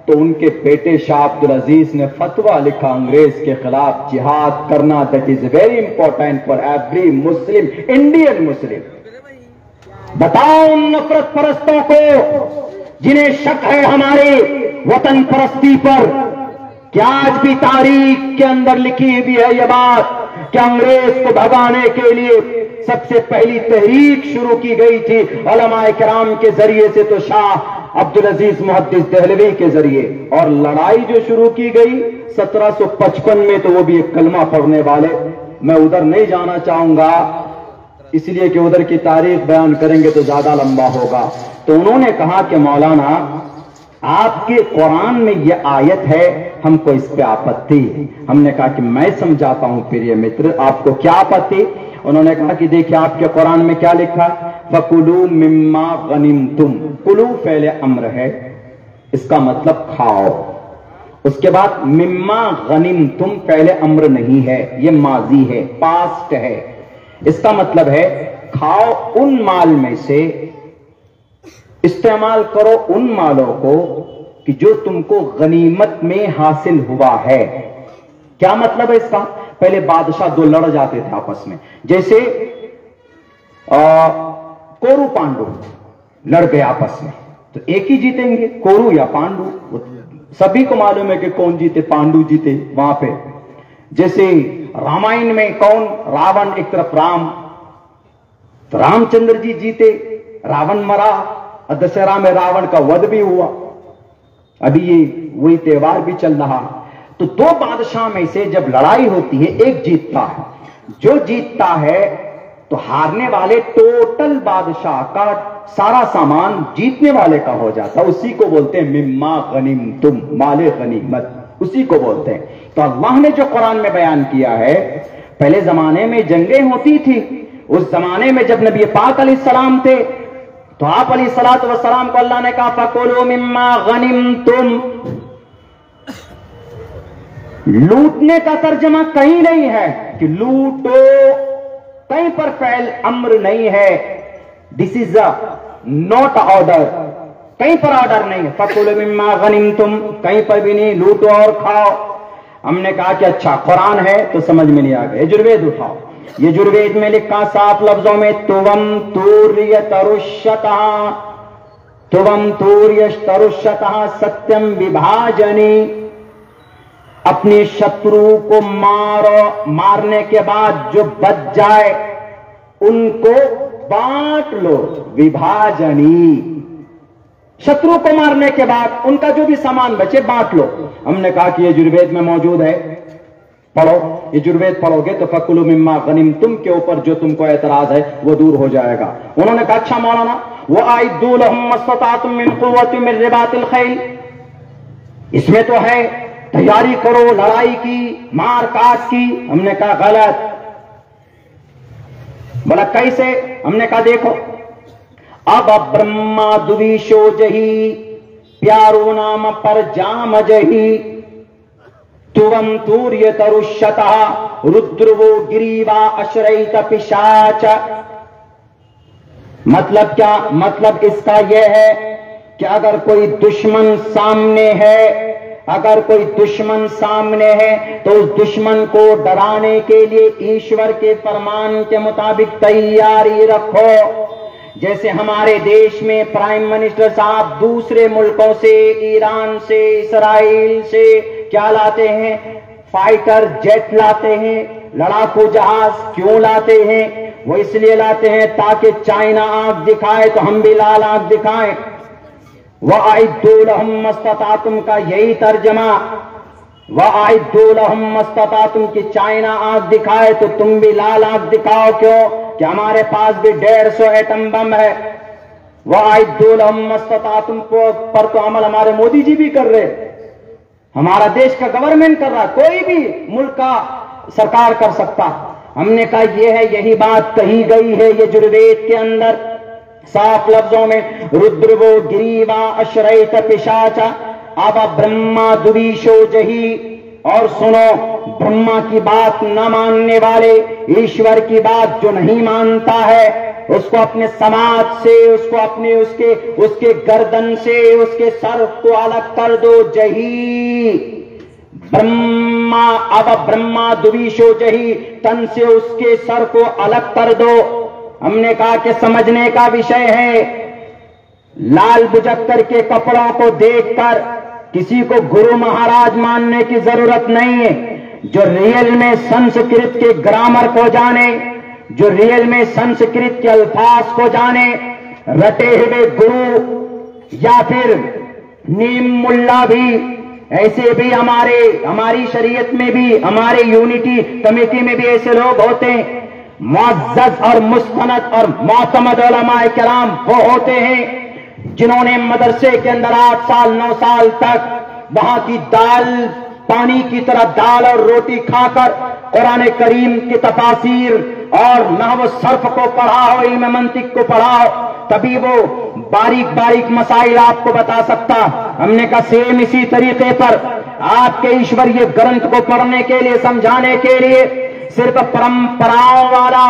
تو ان کے بیٹے شاہ عبدالعزیز نے فتویٰ لکھا انگریز کے خلاف جہاد کرنا، that is very important for every Muslim, Indian Muslim. بتاؤ ان نفرت پرستوں کو جنہیں شک ہے ہمارے وطن پرستی پر، کہ آج بھی تاریخ کے اندر لکھی ہوئی ہے یہ بات کہ انگریز کو بھگانے کے لیے سب سے پہلی تحریک شروع کی گئی تھی علماء کرام کے ذریعے سے، تو شاہ عبدالعزیز محدث دہلوی کے ذریعے، اور لڑائی جو شروع کی گئی 1755 میں، تو وہ بھی ایک کلمہ پڑھنے والے، میں ادھر نہیں جانا چاہوں گا اس لیے کہ ادھر کی تاریخ بیان کریں گے تو زیادہ لمبا ہوگا۔ تو انہوں نے کہا کہ مولانا آپ کے قرآن میں یہ آیت ہے، ہم کو اس پہ آپتی۔ ہم نے کہا کہ میں سمجھاتا ہوں پریہ متر، آپ کو کیا آپتی؟ انہوں نے کہا کہ دیکھیں آپ کے قرآن میں کیا لکھا ہے، فَكُلُوا مِمَّا غَنِمْتُمْ، کلو فعل امر ہے، اس کا مطلب کھاؤ۔ اس کے بعد مما غنمتم فعل امر نہیں ہے، یہ ماضی ہے، پاسٹ ہے، اس کا مطلب ہے کھاؤ ان مال میں سے، استعمال کرو ان مالوں کو کہ جو تم کو غنیمت میں حاصل ہوا ہے۔ کیا مطلب ہے اس کا؟ پہلے بادشاہ دو لڑ جاتے تھے آپس میں، جیسے کورو پانڈو لڑ گئے آپس میں، تو ایک ہی جیتیں گے، کورو یا پانڈو۔ سبھی کو معلوم ہے کہ کون جیتے، پانڈو جیتے وہاں پہ۔ جیسے رامائن میں کون، راون ایک طرف رام، تو رام چندر جی جیتے، راون مرا، اور دسہرہ میں راون کا ودھ بھی ہوا، ابھی یہ وہی تہوار بھی چل رہا۔ تو دو بادشاہ میں سے جب لڑائی ہوتی ہے ایک جیتتا ہے، جو جیتتا ہے تو ہارنے والے ٹوٹل بادشاہ کا سارا سامان جیتنے والے کا ہو جاتا، اسی کو بولتے ہیں مما غنیمتم، مال غنیمت، اسی کو بولتے ہیں۔ تو اللہ نے جو قرآن میں بیان کیا ہے، پہلے زمانے میں جنگیں ہوتی تھی، اس زمانے میں جب نبی پاک علیہ السلام تھے تو آپ علیہ الصلوۃ والسلام کو اللہ نے کہا فَكُلُوا مِمَّا غَنِمْتُمْ۔ لوٹنے کا ترجمہ کہیں نہیں ہے کہ لوٹو، کہیں پر فعل امر نہیں ہے، دس از نوٹ آرڈر، کہیں پر آرڈر نہیں ہے۔ فَكُلُوا مِمَّا غَنِمْتُمْ کہیں پر بھی نہیں، لوٹو اور کھاؤ۔ ہم نے کہا کہ اچھا قرآن ہے تو سمجھ میں نہیں آ گیا، یجروید اٹھاؤ۔ یجروید میں لکھا صاف لفظوں میں تُوَمْ تُوریَتَرُشَّتَهَا، تُوَمْ تُوریَشْتَرُشَّتَهَا سَتْیَمْ وِبھاجَنِی، اپنی شترو کو مارو، مارنے کے بعد جو بچ جائے ان کو بانٹ لو، وِبھاجَنِی، شترو کو مارنے کے بعد ان کا جو بھی سامان بچے بانٹ لو۔ ہم نے کہا کہ یہ یجروید میں موجود ہے، پڑھو، یجروید پڑھو گے تو فَكُلُوا مِمَّا غَنِمْتُمْ کے اوپر جو تم کو اعتراض ہے وہ دور ہو جائے گا۔ انہوں نے کہا اچھا مولانا وَأَعِدُّوا لَهُم مَّا اسْتَطَعْتُم مِّن قُوَّةٍ مِّن رِّبَاطِ الْخَيْلِ، اس میں تو ہے تیاری کرو لڑائی کی، مار کاٹ کی۔ ہم نے کہا غلط۔ بولا کیسے؟ ہم نے کہا دیکھو، اب برہما دویشو جہی، پیارو نام پر جام جہی، تُوَمْ تُوریَتَرُشَّتَهَا رُدْرُوو گِرِیوا اشریت پشاچ۔ مطلب کیا؟ مطلب اس کا یہ ہے کہ اگر کوئی دشمن سامنے ہے، اگر کوئی دشمن سامنے ہے تو اس دشمن کو ڈرانے کے لیے ایشور کے فرمان کے مطابق تیاری رکھو۔ جیسے ہمارے دیش میں پرائم منسٹر صاحب دوسرے ملکوں سے، ایران سے، اسرائیل سے کیا لاتے ہیں؟ فائٹر جیٹ لاتے ہیں، لڑاکو جہاز کیوں لاتے ہیں؟ وہ اس لیے لاتے ہیں تاکہ چائنا آنکھ دکھائے تو ہم بھی لال آنکھ دکھائیں۔ وَأَعِدُّوا لَهُم مَّا اسْتَطَعْتُم کا یہی ترجمہ، وَأَعِدُّوا لَهُم مَّا اسْتَطَعْتُم کی چائنا آنکھ دکھائے تو تم بھی لال آنکھ دکھاؤ، کیوں کہ ہمارے پاس بھی 150 ایٹم بم ہے۔ وَأَعِدُّوا لَهُم مَّا اسْتَطَعْتُم پر تو عمل ہمارے مودی جی بھی کر رہے، ہمارا دیش کا گورنمنٹ کر رہا، کوئی بھی ملک کا سرکار کر سکتا۔ ہم نے کہا یہ ہے، یہی بات کہی گئی ہے یجروید کے اندر صاف لفظوں میں، رُدْرُوو گِرِیوا اشریت پشاچ آبا برہما دویشو جہی۔ اور سنو، برہما کی بات نہ ماننے والے، ایشور کی بات جو نہیں مانتا ہے، اس کو اپنے سماج سے، اس کو اپنے اس کے گردن سے، اس کے سر کو الگ کر دو. جہی برہما اب برہما دویشو جہی، تن سے اس کے سر کو الگ کر دو. ہم نے کہا کہ سمجھنے کا وشے ہے. لال بجکر کے کپڑوں کو دیکھ کر کسی کو گرو مہاراج ماننے کی ضرورت نہیں ہے. جو ریئل میں سنسکرت کے گرامر کو جانے، جو ریئل میں سنسکرت کے الفاظ کو جانے، رٹے ہوئے گرو یا پھر نیم ملا بھی، ایسے بھی ہماری شریعت میں بھی، ہمارے یونٹی کمیٹی میں بھی ایسے لوگ ہوتے ہیں. معزز اور مستند اور معتمد علماء کرام وہ ہوتے ہیں جنہوں نے مدرسے کے اندر 8 سال 9 سال تک وہاں کی دال پانی کی طرح دال اور روٹی کھا کر قرآن کریم کی تفاسیر اور نحو صرف کو پڑھا ہو، علم منطق کو پڑھا ہو، تبھی وہ باریک باریک مسائل آپ کو بتا سکتا. ہم نے کہا سیم اسی طریقے پر آپ کے ایشوریہ گرنتھ کو پڑھنے کے لیے، سمجھانے کے لیے صرف پرمپراؤں والا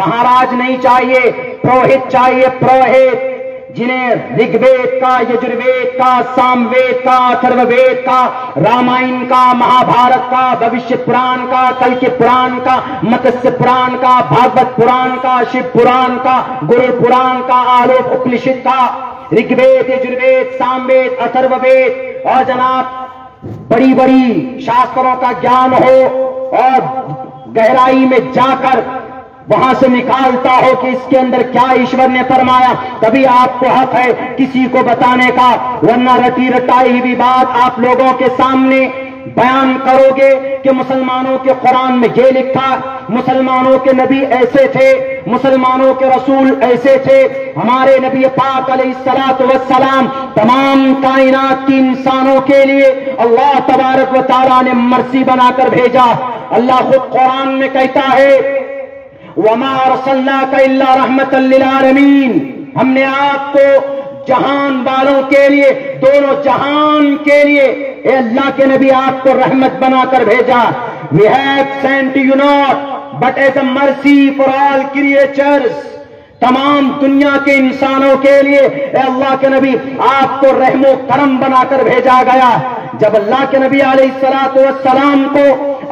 مہاراج نہیں چاہیے، پروہت چاہیے. پروہت جنہیں رگ وید کا، یجروید کا، سام وید کا، اتھرو وید کا، رامائن کا، مہابھارت کا، بھوشیہ پران کا، کلکی پران کا، متسیہ پران کا، بھاگوت پران کا، شیو پران کا، گرو پران کا، آلوک اپنشد کا، رگ وید، یجروید، سام وید، اتھرو وید اور جناب بڑی بڑی شاستروں کا گیان ہو اور گہرائی میں جا کر وہاں سے نکالتا ہو کہ اس کے اندر کیا ایشور نے فرمایا، تبھی آپ کو حق ہے کسی کو بتانے کا. ورنہ رٹی رٹائی ہوئی بات آپ لوگوں کے سامنے بیان کرو گے کہ مسلمانوں کے قرآن میں یہ لکھا، مسلمانوں کے نبی ایسے تھے، مسلمانوں کے رسول ایسے تھے. ہمارے نبی پاک علیہ الصلوۃ والسلام تمام کائنات کی انسانوں کے لیے اللہ تبارک و تعالیٰ نے مرسی بنا کر بھیجا. اللہ خود قرآن میں کہتا ہے وَمَا أَرْسَلْنَاكَ إِلَّا رَحْمَةً لِّلْعَالَمِينَ، ہم نے آپ کو جہان والوں کے لیے، دونوں جہان کے لیے، اے اللہ کے نبی آپ کو رحمت بنا کر بھیجا. We have sent you not but as a mercy for all creatures، تمام دنیا کے انسانوں کے لیے اے اللہ کے نبی آپ کو رحم و کرم بنا کر بھیجا گیا. جب اللہ کے نبی علیہ الصلوۃ والسلام کو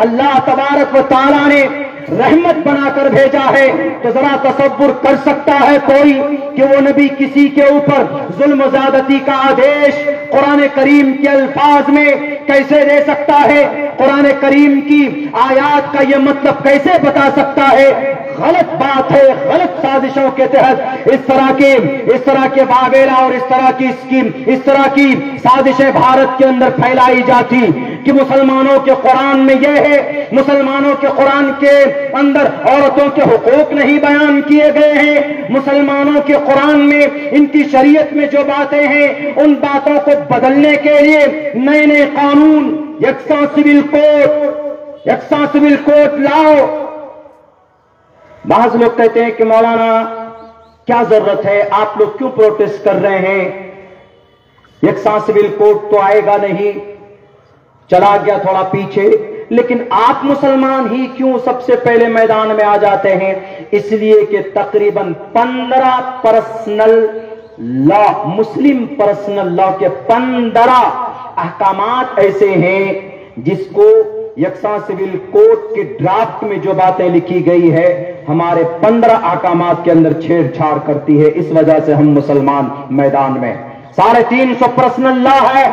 اللہ تبارک و تعالیٰ نے رحمت بنا کر بھیجا ہے تو ذرا تصور کر سکتا ہے کوئی کہ وہ نبی کسی کے اوپر ظلم و زیادتی کا آدیش قرآن کریم کے الفاظ میں کیسے دے سکتا ہے؟ قرآن کریم کی آیات کا یہ مطلب کیسے بتا سکتا ہے؟ غلط بات ہے. غلط سازشوں کے تحت اس طرح کے واویلا اور اس طرح کی اسکیم، اس طرح کی سازشیں بھارت کے اندر پھیلائی جاتی کہ مسلمانوں کے قرآن میں یہ ہے، مسلمانوں کے قرآن کے اندر عورتوں کے حقوق نہیں بیان کیے گئے ہیں، مسلمانوں کے قرآن میں ان کی شریعت میں جو باتیں ہیں ان باتوں کو بدلنے کے لیے نئے نئے قانون، یکساں سول کوڈ لاؤ. بعض لوگ کہتے ہیں کہ مولانا کیا ضرورت ہے، آپ لوگ کیوں پروٹیسٹ کر رہے ہیں؟ یکساں سول کوڈ تو آئے گا نہیں، چلا گیا تھوڑا پیچھے، لیکن آپ مسلمان ہی کیوں سب سے پہلے میدان میں آ جاتے ہیں؟ اس لیے کہ تقریباً 15 پرسنل لا، مسلم پرسنل لا کے 15 احکامات ایسے ہیں جس کو یکساں سول کوڈ کے ڈرافٹ میں جو باتیں لکھی گئی ہے ہمارے 15 احکامات کے اندر چھیڑ چھاڑ کرتی ہے. اس وجہ سے ہم مسلمان میدان میں 350 پرسنل لا ہے.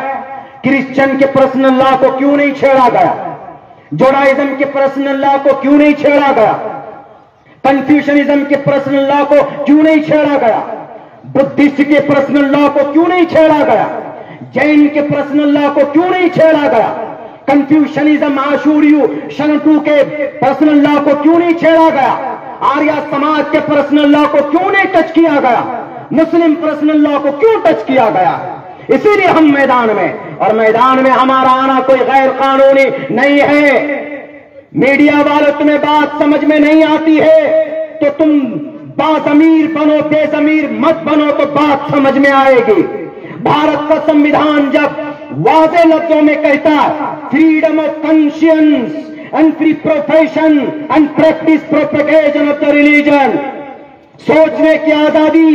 کرسچن کے پرسنل لا کو کیوں نہیں چھیڑا گیا؟ جوڈائزم کے پرسنل لا کو کیوں نہیں چھیڑا گیا؟ کنفیوشنزم کے پرسنل لا کو کیوں نہیں چھیڑا گیا؟ بدھسٹ کے پرسنل لا کو کیوں نہیں چھیڑا گیا؟ جین کے پرسنل لا کو کیوں نہیں چھیڑا گیا؟ کنفیوشنزم، آشوریو، شنٹو کے پرسنل لا کو کیوں نہیں چھیڑا گیا؟ آریہ سماج کے پرسنل لا کو کیوں نہیں ٹچ کیا گیا؟ مسلم پرسنل لا کو کیوں ٹچ کیا گیا؟ اسی لیے ہم میدان میں، اور میدان میں ہمارا آنا کوئی غیر قانونی نہیں ہے. میڈیا والوں تمہیں بات سمجھ میں نہیں آتی ہے تو تم باضمیر بنو، بے ضمیر مت بنو تو بات سمجھ میں آئے گی. بھارت کا سمویدھان جب واضح لفظوں میں کہتا ہے freedom of conscience and free profession and practice propagation of the religion, سوچنے کی آزادی،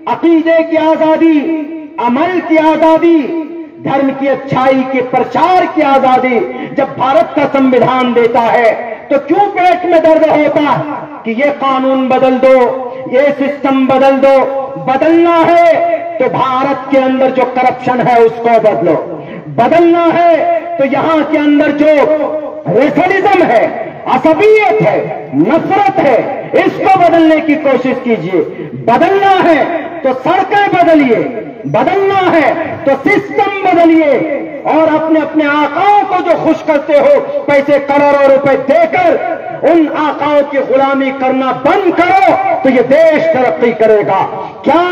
عقیدے کی آزادی، عمل کی آزادی، دھرم کی اچھائی کے پرچار کی آزادی جب بھارت کا سموِدھان دیتا ہے تو کیوں پیٹ میں درد ہوتا کہ یہ قانون بدل دو، یہ سسٹم بدل دو؟ بدلنا ہے تو بھارت کے اندر جو کرپشن ہے اس کو بدلو، بدلنا ہے تو یہاں کے اندر جو ریسلزم ہے، عصبیت ہے، نفرت ہے، اس کو بدلنے کی کوشش کیجیے۔ بدلنا ہے تو سڑکیں بدلیے، بدلنا ہے تو سسٹم بدلیے، اور اپنے اپنے آقاؤں کو جو خوش کرتے ہو پیسے کروڑوں روپے دے کر ان آقاؤں کی غلامی کرنا بند کرو تو یہ دیش ترقی کرے گا۔ کیا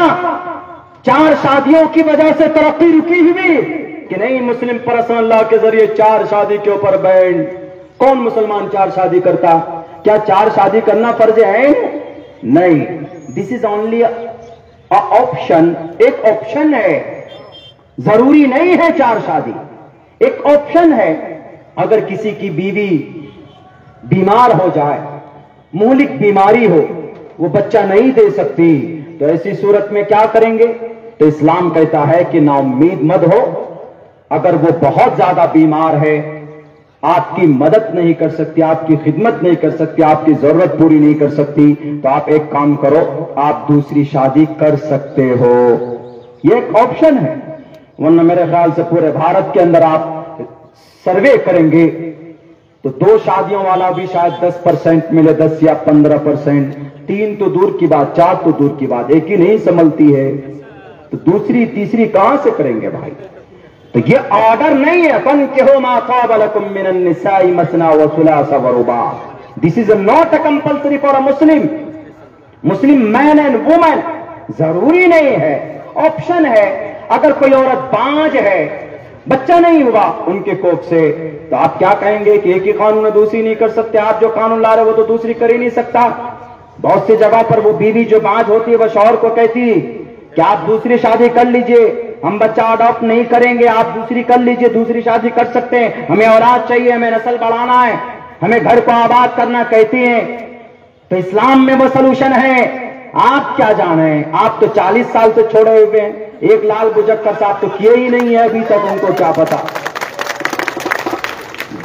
4 شادیوں کی وجہ سے ترقی رکی ہوئی کہ نہیں؟ مسلم پرسنل لا کے ذریعے 4 شادی کے اوپر بین۔ کون مسلمان 4 شادی کرتا؟ کیا 4 شادی کرنا فرض ہے؟ نہیں، دس از اونلی آپشن، ایک آپشن ہے، ضروری نہیں ہے 4 شادی، ایک آپشن ہے۔ اگر کسی کی بیوی بیمار ہو جائے، مہلک بیماری ہو، وہ بچہ نہیں دے سکتی، تو ایسی صورت میں کیا کریں گے؟ تو اسلام کہتا ہے کہ نا امید مت ہو، اگر وہ بہت زیادہ بیمار ہے، آپ کی مدد نہیں کر سکتی، آپ کی خدمت نہیں کر سکتی، آپ کی ضرورت پوری نہیں کر سکتی، تو آپ ایک کام کرو، آپ دوسری شادی کر سکتے ہو۔ یہ ایک آپشن ہے، ورنہ میرے خیال سے پورے بھارت کے اندر آپ سروے کریں گے تو 2 شادیوں والا بھی شاید 10% ملے، 10 یا 15%، 3 تو دور کی بات، 4 تو دور کی بات، ایک ہی نہیں سنبھلتی ہے تو دوسری تیسری کہاں سے کریں گے بھائی؟ تو یہ آرڈر نہیں ہے فَانكِحُوا مَا طَابَ لَكُم مِّنَ النِّسَاءِ مَثْنَىٰ وَثُلَاثَ وَرُبَاعَ۔ This is not a compulsory for a Muslim man and woman، ضروری نہیں ہے، آپشن ہے۔ اگر کوئی عورت بانجھ ہے، بچہ نہیں ہوا ان کے کوکھ سے، تو آپ کیا کہیں گے کہ ایک ہی قانون دوسری نہیں کر سکتے؟ آپ جو قانون لا رہے وہ تو دوسری کر ہی نہیں سکتا۔ بہت سی جگہ پر وہ بیوی جو بانجھ ہوتی ہے وہ شوہر کو کہتی کہ آپ دوسری شادی کر لیجئے، ہم بچہ اڈاپٹ نہیں کریں گے، آپ دوسری کر لیجئے، دوسری شادی کر سکتے ہیں، ہمیں اولاد چاہیے، ہمیں نسل بڑھانا ہے، ہمیں گھر کو آباد کرنا کہتی ہیں۔ تو اسلام میں وہ سلوشن ہے۔ آپ کیا جانیں؟ آپ تو 40 سال سے چھوڑے ہوئے ہیں، ایک لال بجکر صاحب تو کیے ہی نہیں ہے ابھی تک، ان کو کیا پتا۔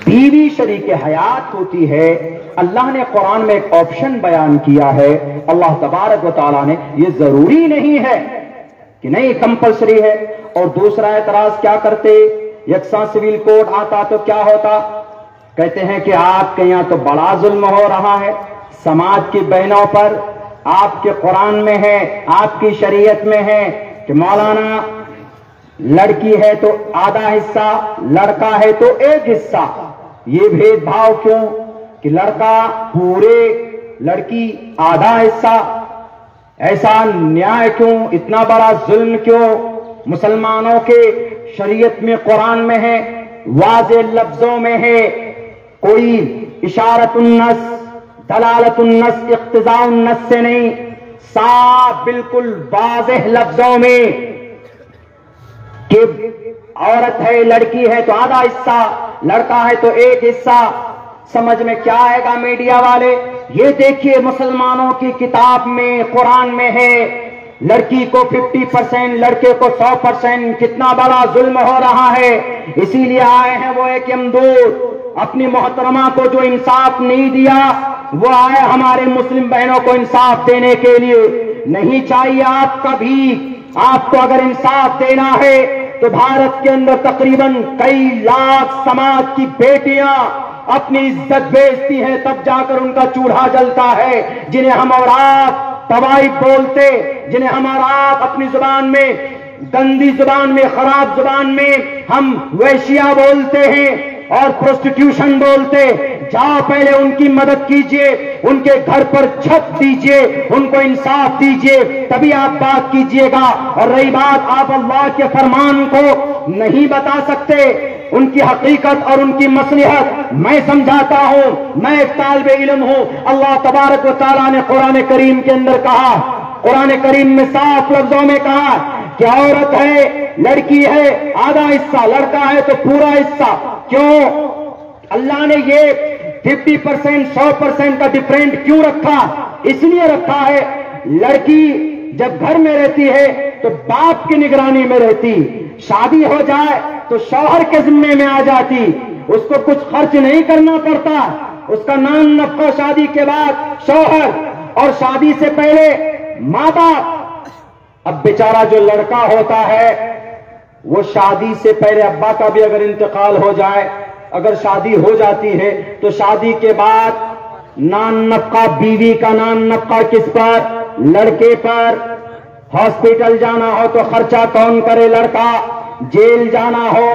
بیوی شریک حیات ہوتی ہے۔ اللہ نے قرآن میں ایک آپشن بیان کیا ہے، اللہ تبارک و تعالیٰ نے، یہ ضروری نہیں ہے کہ نہیں کمپلسری ہے۔ اور دوسرا اعتراض کیا کرتے؟ یکساں سول کوڈ آتا تو کیا ہوتا؟ کہتے ہیں کہ آپ کے یہاں تو بڑا ظلم ہو رہا ہے سماج کی بہنوں پر، آپ کے قرآن میں ہے، آپ کی شریعت میں ہے کہ مولانا لڑکی ہے تو آدھا حصہ، لڑکا ہے تو 1 حصہ۔ یہ بھید بھاؤ کیوں کہ لڑکا پورے، لڑکی آدھا حصہ؟ ایسا نیائے کیوں؟ اتنا بڑا ظلم کیوں؟ مسلمانوں کے شریعت میں، قرآن میں ہے، واضح لفظوں میں ہے، کوئی اشارت النص، دلالت النص، اقتضاء النص سے نہیں، صاف بالکل واضح لفظوں میں کہ عورت ہے، لڑکی ہے تو آدھا حصہ، لڑکا ہے تو 1 حصہ۔ سمجھ میں کیا آئے گا میڈیا والے؟ یہ دیکھیے مسلمانوں کی کتاب میں، قرآن میں ہے، لڑکی کو 50%، لڑکے کو 100%، کتنا بڑا ظلم ہو رہا ہے۔ اسی لیے آئے ہیں وہ ایک امدود، اپنی محترمہ کو جو انصاف نہیں دیا، وہ آئے ہمارے مسلم بہنوں کو انصاف دینے کے لیے۔ نہیں چاہیے آپ کا بھی، آپ کو اگر انصاف دینا ہے تو بھارت کے اندر تقریباً کئی لاکھ سماج کی بیٹیاں اپنی عزت بیچتی ہیں، تب جا کر ان کا چولہا جلتا ہے، جنہیں ہم اور آپ طوائف بولتے، جنہیں ہم اور آپ اپنی زبان میں، گندی زبان میں، خراب زبان میں ہم ویشیا بولتے ہیں اور پروسٹیٹیوشن بولتے۔ جاؤ پہلے ان کی مدد کیجئے، ان کے گھر پر چھت دیجئے، ان کو انصاف دیجئے، تبھی آپ بات کیجئے گا۔ اور رہی بات، آپ اللہ کے فرمان کو نہیں بتا سکتے، ان کی حقیقت اور ان کی مصلحت میں سمجھاتا ہوں، میں ایک طالب علم ہوں۔ اللہ تبارک و تعالیٰ نے قرآن کریم کے اندر کہا، قرآن کریم میں صاف لفظوں میں کہا کہ عورت ہے، لڑکی ہے آدھا حصہ، لڑکا ہے تو پورا حصہ۔ کیوں اللہ نے یہ 50%، 100% کا ڈفرینٹ کیوں رکھا؟ اس لیے رکھا ہے لڑکی جب گھر میں رہتی ہے تو باپ کی نگرانی میں رہتی، شادی ہو جائے تو شوہر کے ذمے میں آ جاتی، اس کو کچھ خرچ نہیں کرنا پڑتا، اس کا نان نفقہ شادی کے بعد شوہر اور شادی سے پہلے ماں باپ۔ اب بیچارہ جو لڑکا ہوتا ہے وہ شادی سے پہلے ابا کا بھی اگر انتقال ہو جائے، اگر شادی ہو جاتی ہے تو شادی کے بعد نان نفقہ، بیوی کا نان نفقہ کس پر؟ لڑکے پر۔ ہاسپٹل جانا ہو تو خرچہ کون کرے؟ لڑکا۔ جیل جانا ہو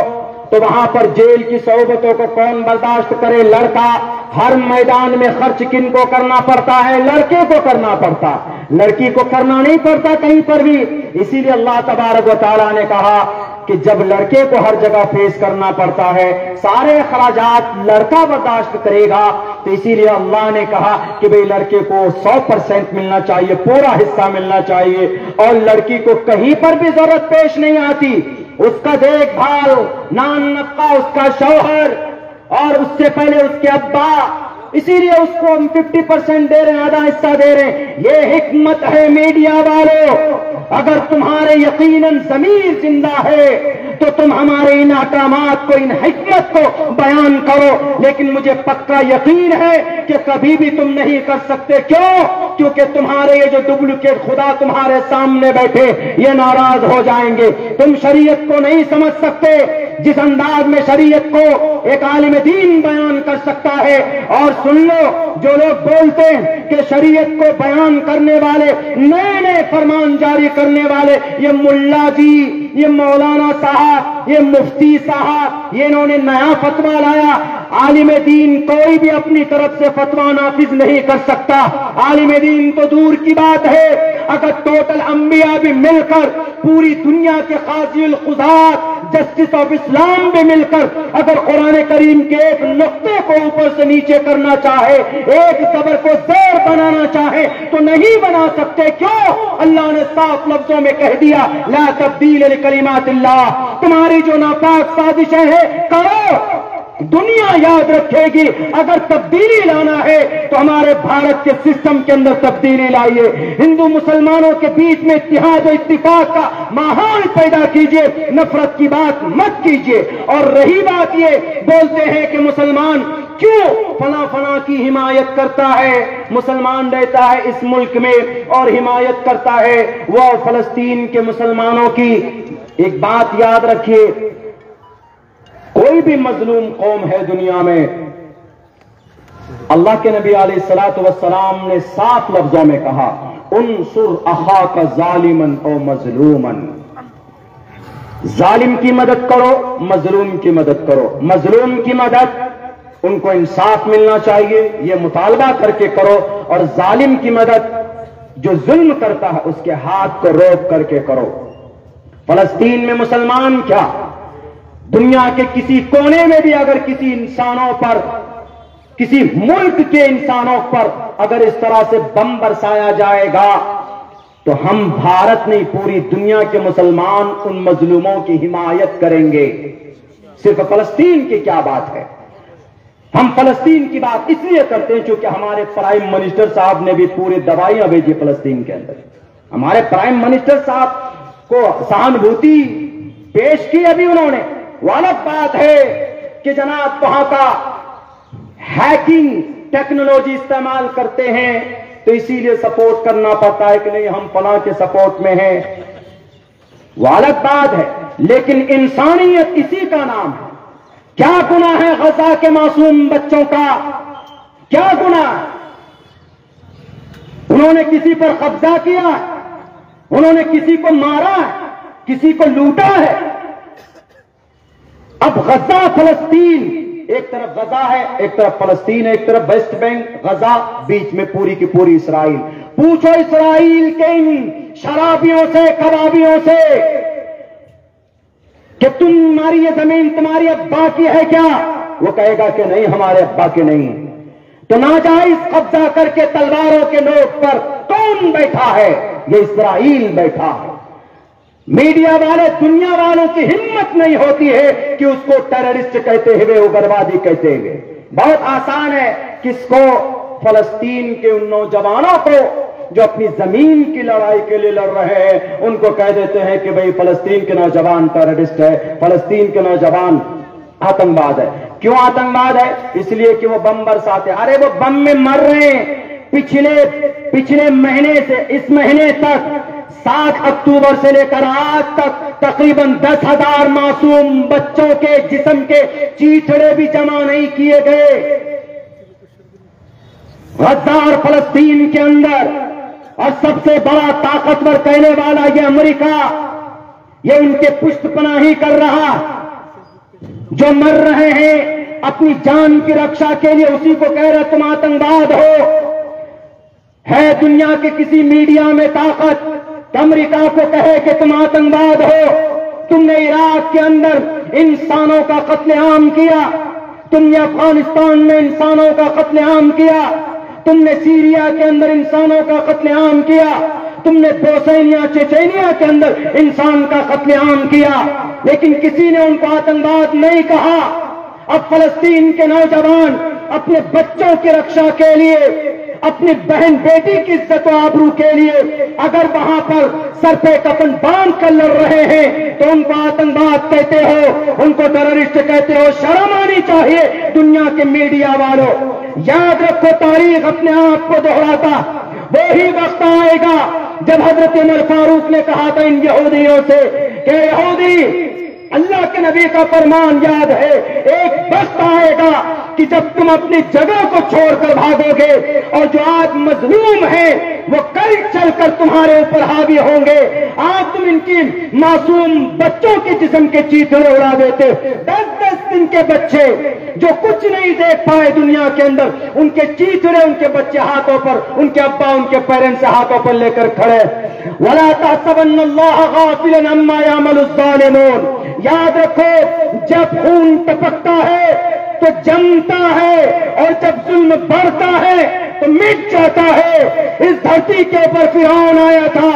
تو وہاں پر جیل کی صعوبتوں کو کون برداشت کرے؟ لڑکا۔ ہر میدان میں خرچ کن کو کرنا پڑتا ہے؟ لڑکے کو کرنا پڑتا، لڑکی کو کرنا نہیں پڑتا کہیں پر بھی۔ اسی لیے اللہ تبارک و تعالیٰ نے کہا کہ جب لڑکے کو ہر جگہ فیس کرنا پڑتا ہے، سارے اخراجات لڑکا برداشت کرے گا، تو اسی لیے اللہ نے کہا کہ بھئی لڑکے کو 100% ملنا چاہیے، پورا حصہ ملنا چاہیے، اور لڑکی کو کہیں پر بھی ضرورت پیش نہیں آتی، اس کا دیکھ بھال، نان نفقہ اس کا شوہر اور اس سے پہلے اس کے ابا، اسی لیے اس کو ہم 50% دے رہے ہیں، آدھا حصہ دے رہے ہیں۔ یہ حکمت ہے میڈیا والوں۔ اگر تمہارے یقیناً ضمیر زندہ ہے تو تم ہمارے ان احکامات کو، ان حکمت کو بیان کرو، لیکن مجھے پکا یقین ہے کہ کبھی بھی تم نہیں کر سکتے۔ کیوں؟ کیونکہ تمہارے یہ جو ڈپلیکیٹ خدا تمہارے سامنے بیٹھے یہ ناراض ہو جائیں گے۔ تم شریعت کو نہیں سمجھ سکتے جس انداز میں شریعت کو ایک عالم دین بیان کر سکتا ہے۔ اور سن لو، جو لوگ بولتے ہیں کہ شریعت کو بیان کرنے والے، نئے نئے فرمان جاری کرنے والے، یہ ملا جی، یہ مولانا صاحب، یہ مفتی صاحب، یہ انہوں نے نیا فتویٰ لایا۔ عالم دین کوئی بھی اپنی طرف سے فتویٰ نافذ نہیں کر سکتا۔ عالم دین تو دور کی بات ہے، اگر ٹوٹل انبیاء بھی مل کر، پوری دنیا کے قاضی القضات، جسٹس آف اسلام بھی مل کر اگر قرآن کریم کے ایک نقطے کو اوپر سے نیچے کرنا چاہے، ایک قبر کو زیر بنانا چاہے تو نہیں بنا سکتے۔ کیوں؟ اللہ نے صاف لفظوں میں کہہ دیا، لا تبدیل لکلمات اللہ۔ تمہاری جو ناپاک سازشیں ہیں کرو، دنیا یاد رکھے گی۔ اگر تبدیلی لانا ہے تو ہمارے بھارت کے سسٹم کے اندر تبدیلی لائیے، ہندو مسلمانوں کے بیچ میں اتحاد و اتفاق کا ماحول پیدا کیجیے، نفرت کی بات مت کیجیے۔ اور رہی بات یہ، بولتے ہیں کہ مسلمان کیوں فلاں فلاں کی حمایت کرتا ہے، مسلمان رہتا ہے اس ملک میں اور حمایت کرتا ہے وہ فلسطین کے مسلمانوں کی۔ ایک بات یاد رکھیے، کوئی بھی مظلوم قوم ہے دنیا میں، اللہ کے نبی علیہ الصلوۃ والسلام نے صاف لفظوں میں کہا، انصر اخاک ظالما او مظلوما۔ ظالم کی مدد کرو، مظلوم کی مدد کرو۔ مظلوم کی مدد، ان کو انصاف ملنا چاہیے، یہ مطالبہ کر کے کرو، اور ظالم کی مدد، جو ظلم کرتا ہے اس کے ہاتھ کو روک کر کے کرو۔ فلسطین میں مسلمان کیا، دنیا کے کسی کونے میں بھی اگر کسی انسانوں پر، کسی ملک کے انسانوں پر اگر اس طرح سے بم برسایا جائے گا تو ہم بھارت نہیں، پوری دنیا کے مسلمان ان مظلوموں کی حمایت کریں گے۔ صرف فلسطین کی کیا بات ہے، ہم فلسطین کی بات اس لیے کرتے ہیں چونکہ ہمارے پرائم منسٹر صاحب نے بھی پوری دوائیاں بھیجی فلسطین کے اندر۔ ہمارے پرائم منسٹر صاحب کو سہانبھوتی پیش کی ابھی انہوں نے۔ وہ الگ بات ہے کہ جناب وہاں کا ہیکنگ ٹیکنالوجی استعمال کرتے ہیں تو اسی لیے سپورٹ کرنا پڑتا ہے کہ نہیں ہم فلاں کے سپورٹ میں ہیں، وہ الگ بات ہے، لیکن انسانیت اسی کا نام ہے۔ کیا گناہ ہے غزہ کے معصوم بچوں کا؟ کیا گناہ ہے؟ انہوں نے کسی پر قبضہ کیا ہے، انہوں نے کسی کو مارا ہے، کسی کو لوٹا ہے؟ اب غزہ فلسطین، ایک طرف غزہ ہے، ایک طرف فلسطین ہے، ایک طرف ویسٹ بینک، غزہ، بیچ میں پوری کی پوری اسرائیل۔ پوچھو اسرائیل کے ان شرابیوں سے، کبابیوں سے کہ تمہاری یہ زمین تمہاری ابا کی ہے کیا؟ وہ کہے گا کہ نہیں، ہمارے ابا کی نہیں۔ تو ناجائز قبضہ کر کے تلواروں کے نوک پر کون بیٹھا ہے؟ یہ اسرائیل بیٹھا ہے۔ میڈیا والے، دنیا والوں کی ہمت نہیں ہوتی ہے کہ اس کو ٹیررسٹ کہتے ہوئے، اگروادی کہتے ہوئے۔ بہت آسان ہے کس کو؟ فلسطین کے ان نوجوانوں کو جو اپنی زمین کی لڑائی کے لیے لڑ رہے ہیں ان کو کہہ دیتے ہیں کہ بھئی فلسطین کے نوجوان ٹیررسٹ ہے، فلسطین کے نوجوان آتنکواد ہے۔ کیوں آتنکواد ہے؟ اس لیے کہ وہ بم برساتے ہیں۔ ارے وہ بم میں مر رہے ہیں۔ پچھلے مہینے سے اس مہینے تک 7 اکتوبر سے لے کر آج تک تقریباً 10,000 معصوم بچوں کے جسم کے چیتڑے بھی جمع نہیں کیے گئے۔ غدار فلسطین کے اندر، اور سب سے بڑا طاقتور کہنے والا یہ امریکہ، یہ ان کے پشت پناہی کر رہا۔ جو مر رہے ہیں اپنی جان کی رکشا کے لیے، اسی کو کہہ رہے تم آتنکواد ہو۔ ہے دنیا کے کسی میڈیا میں طاقت کہ امریکہ کو کہے کہ تم آتنکواد ہو؟ تم نے عراق کے اندر انسانوں کا قتل عام کیا، تم نے افغانستان میں انسانوں کا قتل عام کیا، تم نے سیریا کے اندر انسانوں کا قتل عام کیا، تم نے بوسنیا چیچینیا کے اندر انسان کا قتل عام کیا، لیکن کسی نے ان کو آتنکواد نہیں کہا۔ اب فلسطین کے نوجوان اپنے بچوں کی رکشا کے لیے، اپنی بہن بیٹی کی عزت و آبرو کے لیے اگر وہاں پر سر پہ کفن باندھ کر لڑ رہے ہیں تو ان کو آتنکواد کہتے ہو، ان کو ٹیررسٹ کہتے ہو۔ شرم آنی چاہیے دنیا کے میڈیا والوں۔ یاد رکھو، تاریخ اپنے آپ کو دہراتا۔ وہی وقت آئے گا جب حضرت عمر فاروق نے کہا تھا ان یہودیوں سے کہ یہودی، اللہ کے نبی کا فرمان یاد ہے، ایک وقت آئے گا کہ جب تم اپنی جگہ کو چھوڑ کر بھاگو گے اور جو آج مظلوم ہیں وہ کل چل کر تمہارے اوپر حاوی ہوں گے۔ آج تم ان کی معصوم بچوں کے جسم کے چیتڑے اڑا دیتے، 10 دن کے بچے جو کچھ نہیں دیکھ پائے دنیا کے اندر، ان کے چیتڑے ان کے بچے ہاتھوں پر، ان کے ابا ان کے پیرنٹس ہاتھوں پر لے کر کھڑے۔ وَلَا تَحْسَبَنَّ اللَّهَ غَافِلًا عَمَّا يَعْمَلُ الظَّالِمُونَ۔ یاد رکھو، جب خون ٹپکتا ہے تو جمتا ہے، اور جب ظلم بڑھتا ہے تو مٹ جاتا ہے۔ اس دھرتی کے اوپر فرعون آیا تھا،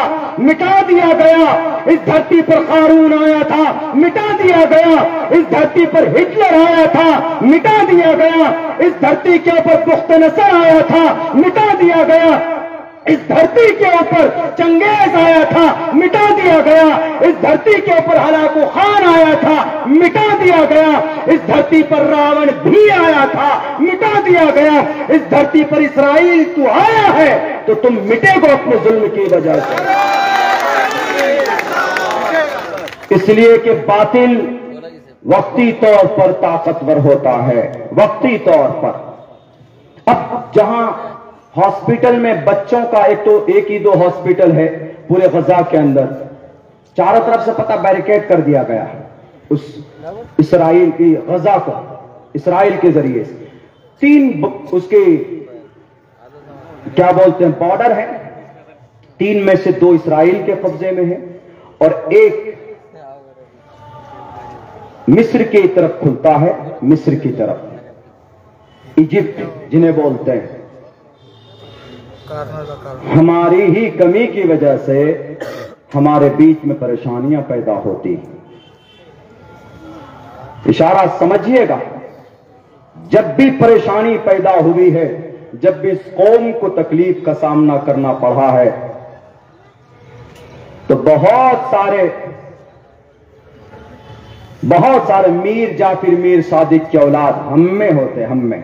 مٹا دیا گیا۔ اس دھرتی پر قارون آیا تھا، مٹا دیا گیا۔ اس دھرتی پر ہٹلر آیا تھا، مٹا دیا گیا۔ اس دھرتی کے اوپر بخت نصر آیا تھا، مٹا دیا گیا۔ اس دھرتی کے اوپر چنگیز آیا تھا، مٹا دیا گیا۔ اس دھرتی کے اوپر ہلاکو خان آیا تھا، مٹا دیا گیا۔ اس دھرتی پر راون بھی آیا تھا، مٹا دیا گیا۔ اس دھرتی پر اسرائیل تو آیا ہے تو تم مٹے گو اپنے ظلم کی وجہ سے۔ اس لیے کہ باطل وقتی طور پر طاقتور ہوتا ہے، وقتی طور پر۔ اب جہاں ہاسپٹل میں بچوں کا ایک ہی 2 ہاسپٹل ہے پورے غزہ کے اندر، چاروں طرف سے پتہ بیریکیڈ کر دیا گیا اس اسرائیل کی غزہ کو، اسرائیل کے ذریعے سے 3 اس کے کیا بولتے ہیں بارڈر ہیں، 3 میں سے 2 اسرائیل کے قبضے میں ہیں اور 1 مصر کی طرف کھلتا ہے، مصر کی طرف ایجپٹ جنہیں بولتے ہیں۔ ہماری ہی کمی کی وجہ سے ہمارے بیچ میں پریشانیاں پیدا ہوتی۔ اشارہ سمجھیے گا، جب بھی پریشانی پیدا ہوئی ہے، جب بھی اس قوم کو تکلیف کا سامنا کرنا پڑا ہے، تو بہت سارے میر جعفر میر صادق کی اولاد ہم میں ہوتے، ہم میں۔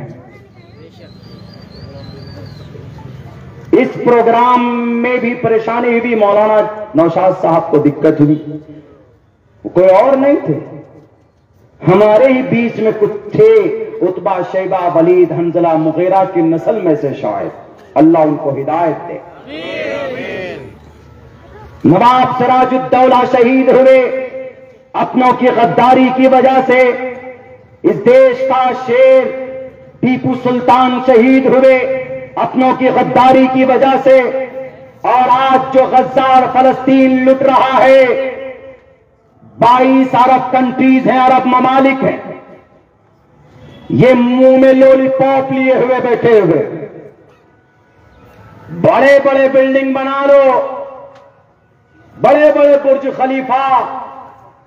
اس پروگرام میں بھی پریشانی ہوئی، مولانا نوشاد صاحب کو دقت ہوئی، کوئی اور نہیں تھے، ہمارے ہی بیچ میں کچھ تھے، عتبہ شیبہ ولید حنظلہ مغیرہ کی نسل میں سے شاید، اللہ ان کو ہدایت دے۔ نواب سراج الدولہ شہید ہوئے اپنوں کی غداری کی وجہ سے، اس دیش کا شیر ٹیپو سلطان شہید ہوئے اپنوں کی غداری کی وجہ سے، اور آج جو غزہ اور فلسطین لٹ رہا ہے، 22 عرب کنٹریز ہیں، عرب ممالک ہیں، یہ منہ میں لولی پاپ لیے ہوئے بیٹھے ہوئے، بڑے بڑے بلڈنگ بنا لو، بڑے بڑے برج خلیفہ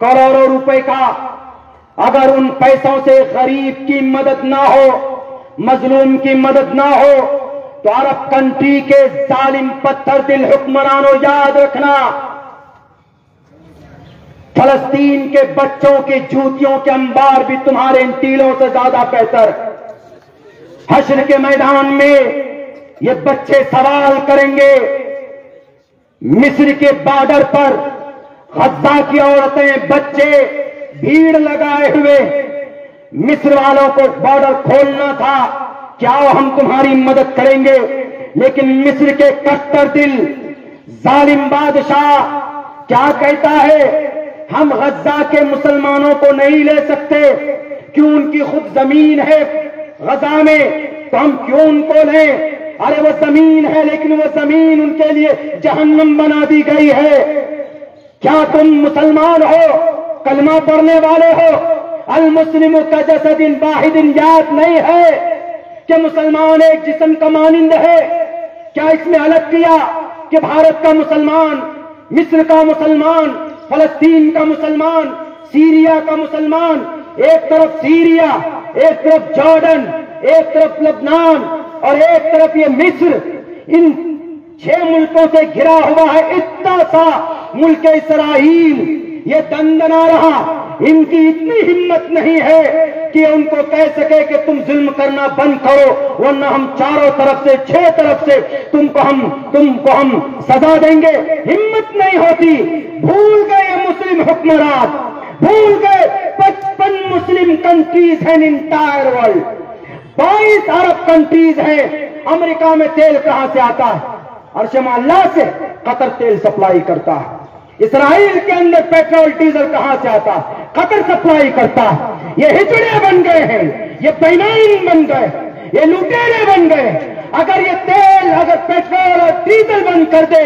کروڑوں روپے کا، اگر ان پیسوں سے غریب کی مدد نہ ہو، مظلوم کی مدد نہ ہو، تو عرب کنٹری کے ظالم پتھر دل حکمرانوں یاد رکھنا، فلسطین کے بچوں کی جوتیوں کے انبار بھی تمہارے ان تیلوں سے زیادہ بہتر۔ حشر کے میدان میں یہ بچے سوال کریں گے، مصر کے بارڈر پر غزہ کی عورتیں بچے بھیڑ لگائے ہوئے، مصر والوں کو بارڈر کھولنا تھا، کیا ہم تمہاری مدد کریں گے؟ لیکن مصر کے کٹر دل ظالم بادشاہ کیا کہتا ہے؟ ہم غزہ کے مسلمانوں کو نہیں لے سکتے، کیوں؟ ان کی خود زمین ہے غزہ میں، تو ہم کیوں ان کو لیں؟ ارے وہ زمین ہے، لیکن وہ زمین ان کے لیے جہنم بنا دی گئی ہے۔ کیا تم مسلمان ہو، کلمہ پڑھنے والے ہو؟ المسلم کجسد واحد یاد نہیں ہے کہ مسلمان ایک جسم کا مانند ہے؟ کیا اس میں الگ کیا کہ بھارت کا مسلمان، مصر کا مسلمان، فلسطین کا مسلمان، سیریا کا مسلمان، ایک طرف سیریا، ایک طرف جارڈن، ایک طرف لبنان اور ایک طرف یہ مصر، ان 6 ملکوں سے گھرا ہوا ہے اتنا سا ملک اسرائیل، یہ دندنا رہا۔ ان کی اتنی ہمت نہیں ہے کہ ان کو کہہ سکے کہ تم ظلم کرنا بند کرو، ورنہ ہم چاروں طرف سے 6 طرف سے تم کو ہم سزا دیں گے۔ ہمت نہیں ہوتی۔ بھول گئے مسلم حکمران، بھول گئے 55 مسلم کنٹریز ہیں انٹائر ورلڈ، 22 عرب کنٹریز ہیں۔ امریکہ میں تیل کہاں سے آتا ہے؟ عرش اللہ سے۔ قطر تیل سپلائی کرتا ہے۔ اسرائیل کے اندر پیٹرول ڈیزل کہاں سے آتا ہے؟ قطر سپلائی کرتا ہے۔ یہ ہجڑے بن گئے ہیں، یہ بےایمان بن گئے، یہ لٹیرے بن گئے۔ اگر یہ تیل، اگر پیٹرول اور ڈیزل بند کر دے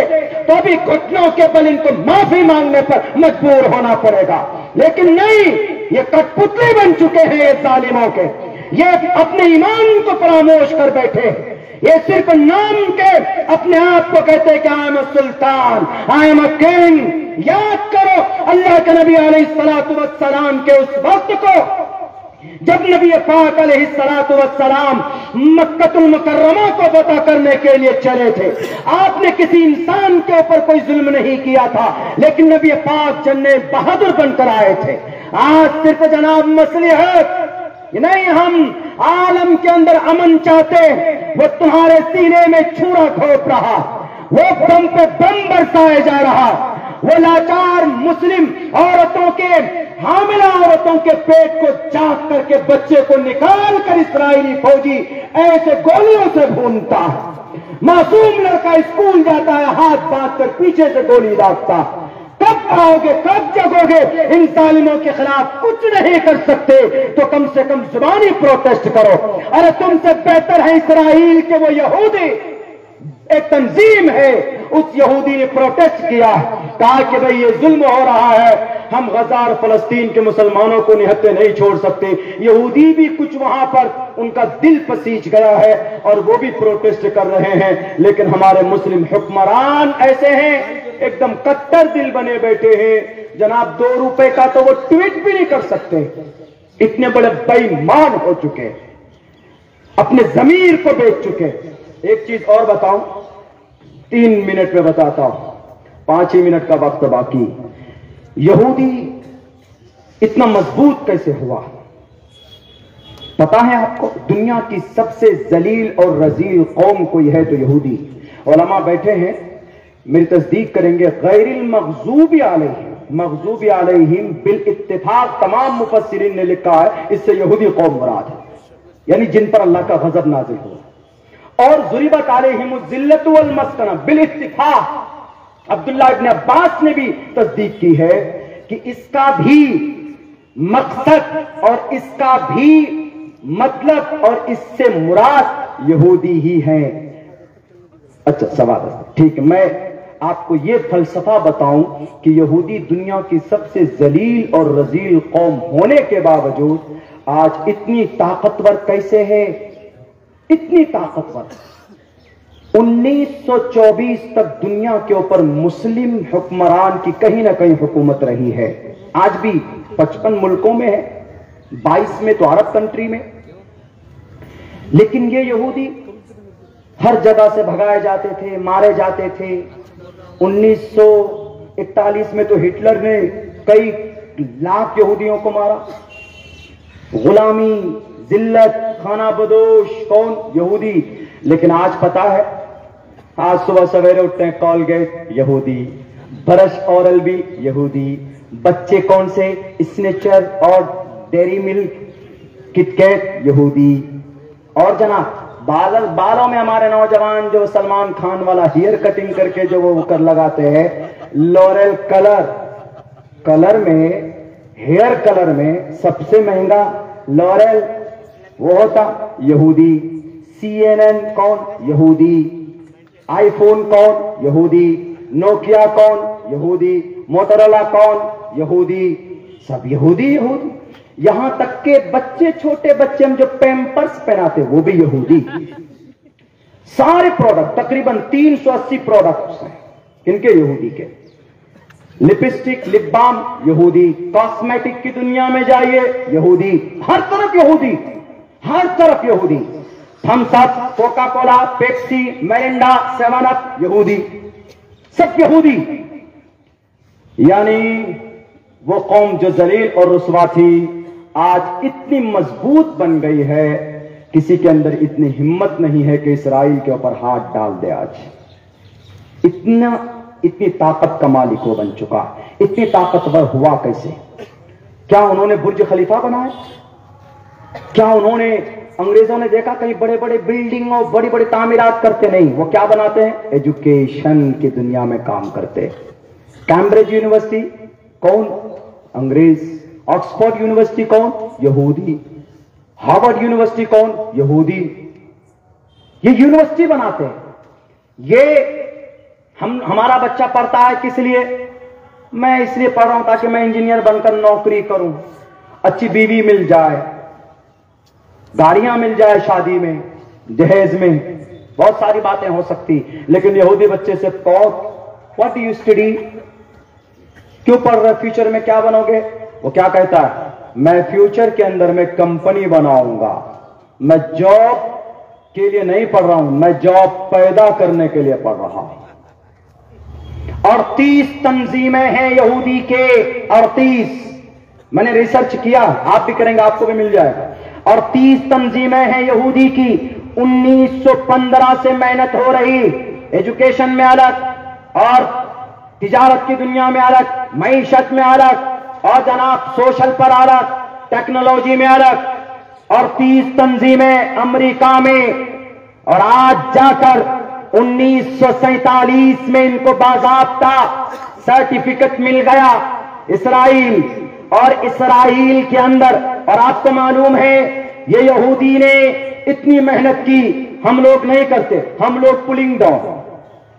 تو بھی گھٹنوں کے بل ان کو معافی مانگنے پر مجبور ہونا پڑے گا، لیکن نہیں، یہ کٹ پتلے بن چکے ہیں یہ ظالموں کے۔ یہ اپنے ایمان کو فراموش کر بیٹھے، یہ صرف نام کے اپنے آپ کو کہتے کہ I am a Sultan, I am a king. یاد کرو اللہ کے نبی علیہ الصلوۃ والسلام کے اس وقت کو جب نبی پاک علیہ الصلوۃ والسلام مکہ المکرمہ کو فتح کرنے کے لیے چلے تھے، آپ نے کسی انسان کے اوپر کوئی ظلم نہیں کیا تھا، لیکن نبی پاک جنگ بہادر بن کر آئے تھے۔ آج صرف جناب مصلحت نہیں، ہم عالم کے اندر امن چاہتے، وہ تمہارے سینے میں چھوڑا گھونپ رہا، وہ بم پہ بم برسائے جا رہا، وہ لاچار مسلم عورتوں کے، حاملہ عورتوں کے پیٹ کو چاک کر کے بچے کو نکال کر اسرائیلی فوجی ایسے گولیوں سے بھونتا ہے۔ معصوم لڑکا اسکول جاتا ہے ہاتھ باندھ کر پیچھے سے گولی داغتا۔ کب آؤ گے، کب جگو گے؟ ان ظالموں کے خلاف کچھ نہیں کر سکتے تو کم سے کم زبانی پروٹیسٹ کرو۔ ارے تم سے بہتر ہے اسرائیل کے وہ یہودی، ایک تنظیم ہے، اس یہودی نے پروٹیسٹ کیا، کہا کہ بھئی یہ ظلم ہو رہا ہے، ہم غزہ اور فلسطین کے مسلمانوں کو نہتے نہیں چھوڑ سکتے۔ یہودی بھی کچھ وہاں پر ان کا دل پسیج گیا ہے اور وہ بھی پروٹیسٹ کر رہے ہیں، لیکن ہمارے مسلم حکمران ایسے ہیں، ایک دم کٹر دل بنے بیٹھے ہیں۔ جناب 2 روپے کا تو وہ ٹویٹ بھی نہیں کر سکتے، اتنے بڑے بے ایمان ہو چکے، اپنے ضمیر کو بیچ چکے۔ ایک چیز اور بتاؤں، 3 منٹ میں بتاتا ہوں، 5 ہی منٹ کا وقت باقی۔ یہودی اتنا مضبوط کیسے ہوا؟ پتا ہے آپ کو؟ دنیا کی سب سے ذلیل اور رذیل قوم کوئی ہے تو یہودی۔ علماء بیٹھے ہیں، میری تصدیق کریں گے، غیر المغضوب علیہم، مغضوب علیہم بالاتفاق تمام مفسرین نے لکھا ہے اس سے یہودی قوم مراد ہے، یعنی جن پر اللہ کا غضب نازل ہوا۔ اور ضربت علیہم الذلۃ والمسکنہ بالاتفاق، عبداللہ ابن عباس نے بھی تصدیق کی ہے کہ اس کا بھی مقصد اور اس کا بھی مطلب اور اس سے مراد یہودی ہی ہیں۔ اچھا سوال ہے، ٹھیک ہے، میں آپ کو یہ فلسفہ بتاؤں کہ یہودی دنیا کی سب سے ذلیل اور رذیل قوم ہونے کے باوجود آج اتنی طاقتور کیسے ہے؟ اتنی طاقتور 1924 تک دنیا کے اوپر مسلم حکمران کی کہیں نہ کہیں حکومت رہی ہے، آج بھی 55 ملکوں میں ہے، 22 میں تو عرب کنٹری میں، لیکن یہ یہودی ہر جگہ سے بھگائے جاتے تھے، مارے جاتے تھے۔ 1941 میں تو ہٹلر نے کئی لاکھ یہودیوں کو مارا۔ غلامی، ذلت، کھانا بدوش کون؟ یہودی۔ لیکن آج پتا ہے، آج صبح سویرے اٹھتے ہیں کولگیٹ یہودی، برش اورل بھی یہودی، بچے کون سے؟ اسنیچر اور ڈیری ملک، کٹ کیٹ یہودی۔ اور جناب بالوں میں ہمارے نوجوان جو سلمان خان والا ہیئر کٹنگ کر کے جو وہ کر لگاتے ہیں، لورل کلر میں، ہیئر کلر میں سب سے مہنگا لورل وہ ہوتا یہودی۔ CNN کون؟ یہودی۔ آئی فون کون؟ یہودی۔ نوکیا کون؟ یہودی۔ موٹرولا کون؟ یہودی۔ سب یہودی۔ یہاں تک کہ بچے، چھوٹے بچے ہم جو پیمپرس پہناتے وہ بھی یہودی۔ سارے پروڈکٹ، تقریباً 380 پروڈکٹس ہیں کن کے؟ یہودی کے۔ لپسٹک، لپ بام یہودی۔ کاسمیٹک کی دنیا میں جائیے یہودی، ہر طرف یہودی، ہر طرف یہودی۔ تھمس اپ، کوکا کولا، پیپسی، میرنڈا، 7 اپ یہودی، سب یہودی۔ یعنی وہ قوم جو ذلیل اور رسوا تھی آج اتنی مضبوط بن گئی ہے، کسی کے اندر اتنی ہمت نہیں ہے کہ اسرائیل کے اوپر ہاتھ ڈال دے۔ آج اتنی طاقت کا مالک وہ بن چکا۔ اتنی طاقتور ہوا کیسے؟ کیا انہوں نے برج خلیفہ بنایا؟ کیا انہوں نے، انگریزوں نے دیکھا کہیں بڑے بڑے بلڈنگ اور بڑی بڑی تعمیرات کرتے نہیں، وہ کیا بناتے ہیں؟ ایجوکیشن کی دنیا میں کام کرتے۔ کیمبرج یونیورسٹی کون؟ انگریز۔ آکسفورڈ یونیورسٹی کون؟ یہودی۔ ہارورڈ یونیورسٹی کون؟ یہودی۔ یہ یونیورسٹی بناتے ہیں۔ یہ ہمارا بچہ پڑھتا ہے کس لیے؟ میں اس لیے پڑھ رہا ہوں تاکہ میں انجینئر بن کر نوکری کروں، اچھی بیوی مل جائے، گاڑیاں مل جائے، شادی میں، جہیز میں، بہت ساری باتیں ہو سکتی۔ لیکن یہودی بچے سے واٹ ڈو یو اسٹڈی؟ کیوں پڑھ رہے؟ فیوچر میں کیا بنو گے؟ وہ کیا کہتا ہے؟ میں فیوچر کے اندر میں کمپنی بناؤں گا، میں جاب کے لیے نہیں پڑھ رہا ہوں، میں جاب پیدا کرنے کے لیے پڑھ رہا ہوں۔ 38 تنظیمیں ہیں یہودی کے، 38۔ میں نے ریسرچ کیا، آپ بھی کریں گے آپ کو بھی مل جائے گا۔ 38 تنظیمیں ہیں یہودی کی۔ 1915 سے محنت ہو رہی، ایجوکیشن میں الگ، اور تجارت کی دنیا میں الگ، معیشت میں الگ، اور جناب سوشل پر الگ، ٹیکنالوجی میں الگ۔ اور 30 تنظیمیں امریکہ میں، اور آج جا کر 1947 میں ان کو باضابطہ سرٹیفکیٹ مل گیا اسرائیل۔ اور اسرائیل کے اندر، اور آپ کو معلوم ہے یہ یہودی نے اتنی محنت کی، ہم لوگ نہیں کرتے، ہم لوگ پولنگ ڈاؤن۔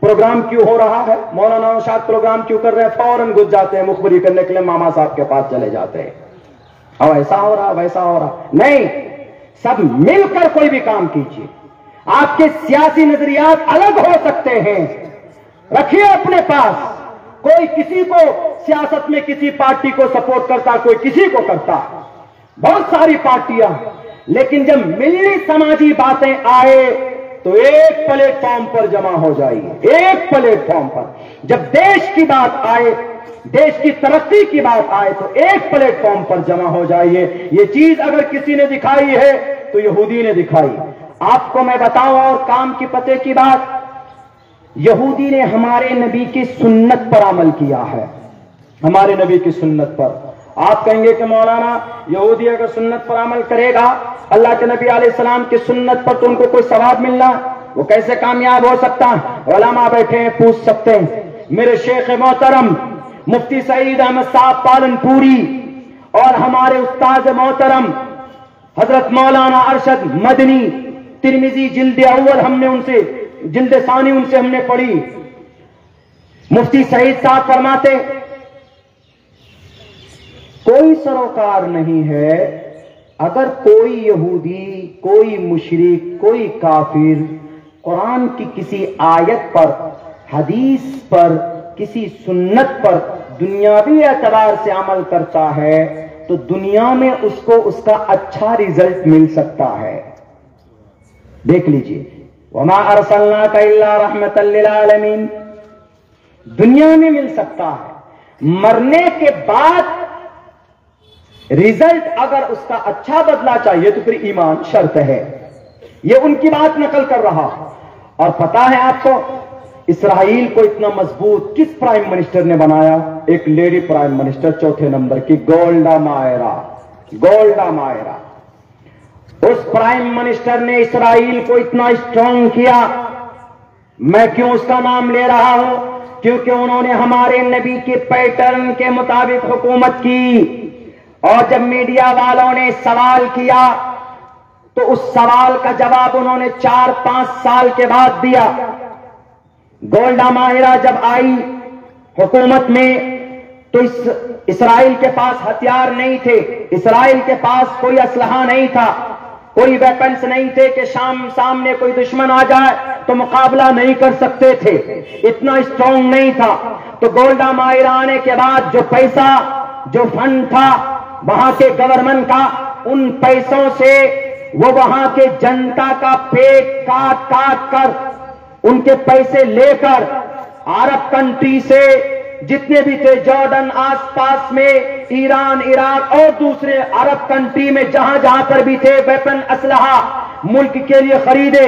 پروگرام کیوں ہو رہا ہے؟ مولانا نوشاد پروگرام کیوں کر رہے ہیں؟ فوراً گھس جاتے ہیں مخبری کرنے کے لیے، ماما صاحب کے پاس چلے جاتے ہیں، اور ایسا ہو رہا ویسا ہو رہا۔ نہیں، سب مل کر کوئی بھی کام کیجیے۔ آپ کے سیاسی نظریات الگ ہو سکتے ہیں، رکھیے اپنے پاس۔ کوئی کسی کو سیاست میں کسی پارٹی کو سپورٹ کرتا، کوئی کسی کو کرتا، بہت ساری پارٹیاں، لیکن جب ملی سماجی باتیں آئے تو ایک پلیٹ فارم پر جمع ہو جائیے، ایک پلیٹ فارم پر۔ جب دیش کی بات آئے، دیش کی ترقی کی بات آئے تو ایک پلیٹ فارم پر جمع ہو جائیے۔ یہ چیز اگر کسی نے دکھائی ہے تو یہودی نے دکھائی۔ آپ کو میں بتاؤں اور کام کی پتے کی بات، یہودی نے ہمارے نبی کی سنت پر عمل کیا ہے، ہمارے نبی کی سنت پر۔ آپ کہیں گے کہ مولانا یہودی اگر سنت پر عمل کرے گا، اللہ کے نبی علیہ السلام کی سنت پر، تو ان کو کوئی ثواب ملنا، وہ کیسے کامیاب ہو سکتا؟ علماء بیٹھے ہیں، پوچھ سکتے ہیں۔ میرے شیخ محترم مفتی سعید احمد صاحب پالن پوری اور ہمارے استاد محترم حضرت مولانا ارشد مدنی، ترمذی جلد اول ہم نے ان سے، جلد ثانی ان سے ہم نے پڑھی۔ مفتی سعید صاحب فرماتے کوئی سروکار نہیں ہے اگر کوئی یہودی، کوئی مشرک، کوئی کافر قرآن کی کسی آیت پر، حدیث پر، کسی سنت پر دنیاوی اعتبار سے عمل کرتا ہے تو دنیا میں اس کو اس کا اچھا رزلٹ مل سکتا ہے۔ دیکھ لیجئے، وما ارسلناک الا رحمتا للعالمین. دنیا میں مل سکتا ہے، مرنے کے بعد ریزلٹ اگر اس کا اچھا بدلا چاہیے تو پھر ایمان شرط ہے. یہ ان کی بات نقل کر رہا. اور پتا ہے آپ کو اسرائیل کو اتنا مضبوط کس پرائم منسٹر نے بنایا؟ ایک لیڈی پرائم منسٹر چوتھے نمبر کی، گولڈا مائرا. گولڈا مائرا اس پرائم منسٹر نے اسرائیل کو اتنا اسٹرانگ کیا. میں کیوں اس کا نام لے رہا ہوں؟ کیونکہ انہوں نے ہمارے نبی کے پیٹرن کے مطابق حکومت کی. اور جب میڈیا والوں نے سوال کیا تو اس سوال کا جواب انہوں نے 4-5 سال کے بعد دیا. گولڈا مائرا جب آئی حکومت میں تو اسرائیل کے پاس ہتھیار نہیں تھے، اسرائیل کے پاس کوئی اسلحہ نہیں تھا، کوئی ویپنس نہیں تھے کہ سامنے کوئی دشمن آ جائے تو مقابلہ نہیں کر سکتے تھے، اتنا اسٹرانگ نہیں تھا. تو گولڈا مائرا آنے کے بعد جو پیسہ، جو فنڈ تھا وہاں کے گورنمنٹ کا، ان پیسوں سے وہ وہاں کے جنتا کا پیٹ کاٹ کاٹ کر، ان کے پیسے لے کر عرب کنٹری سے جتنے بھی تھے، جارڈن آس پاس میں، ایران، عراق اور دوسرے عرب کنٹری میں جہاں جہاں پر بھی تھے، ویپن، اسلحہ ملک کے لیے خریدے.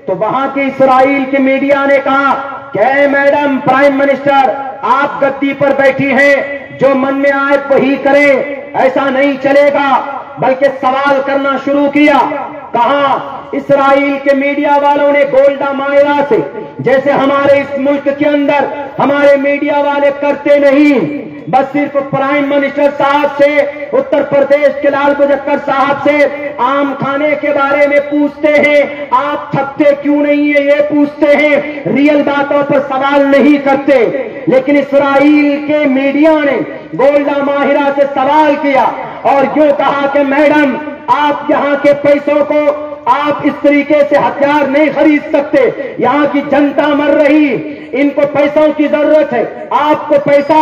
تو وہاں کے اسرائیل کے میڈیا نے کہا کہ اے میڈم پرائم منسٹر، آپ گدی پر بیٹھی ہیں، جو من میں آئے وہی کریں، ایسا نہیں چلے گا. بلکہ سوال کرنا شروع کیا. کہاں اسرائیل کے میڈیا والوں نے گولڈا مائرا سے، جیسے ہمارے اس ملک کے اندر ہمارے میڈیا والے کرتے نہیں، بس صرف پرائم منسٹر صاحب سے، اتر پردیش کے لال بجکر صاحب سے عام کھانے کے بارے میں پوچھتے ہیں، آپ تھکتے کیوں نہیں ہیں یہ پوچھتے ہیں، ریئل باتوں پر سوال نہیں کرتے. لیکن اسرائیل کے میڈیا نے گولڈا مائرا سے سوال کیا اور یوں کہا کہ میڈم، آپ یہاں کے پیسوں کو آپ اس طریقے سے ہتھیار نہیں خرید سکتے، یہاں کی جنتا مر رہی، ان کو پیسوں کی ضرورت ہے، آپ کو پیسہ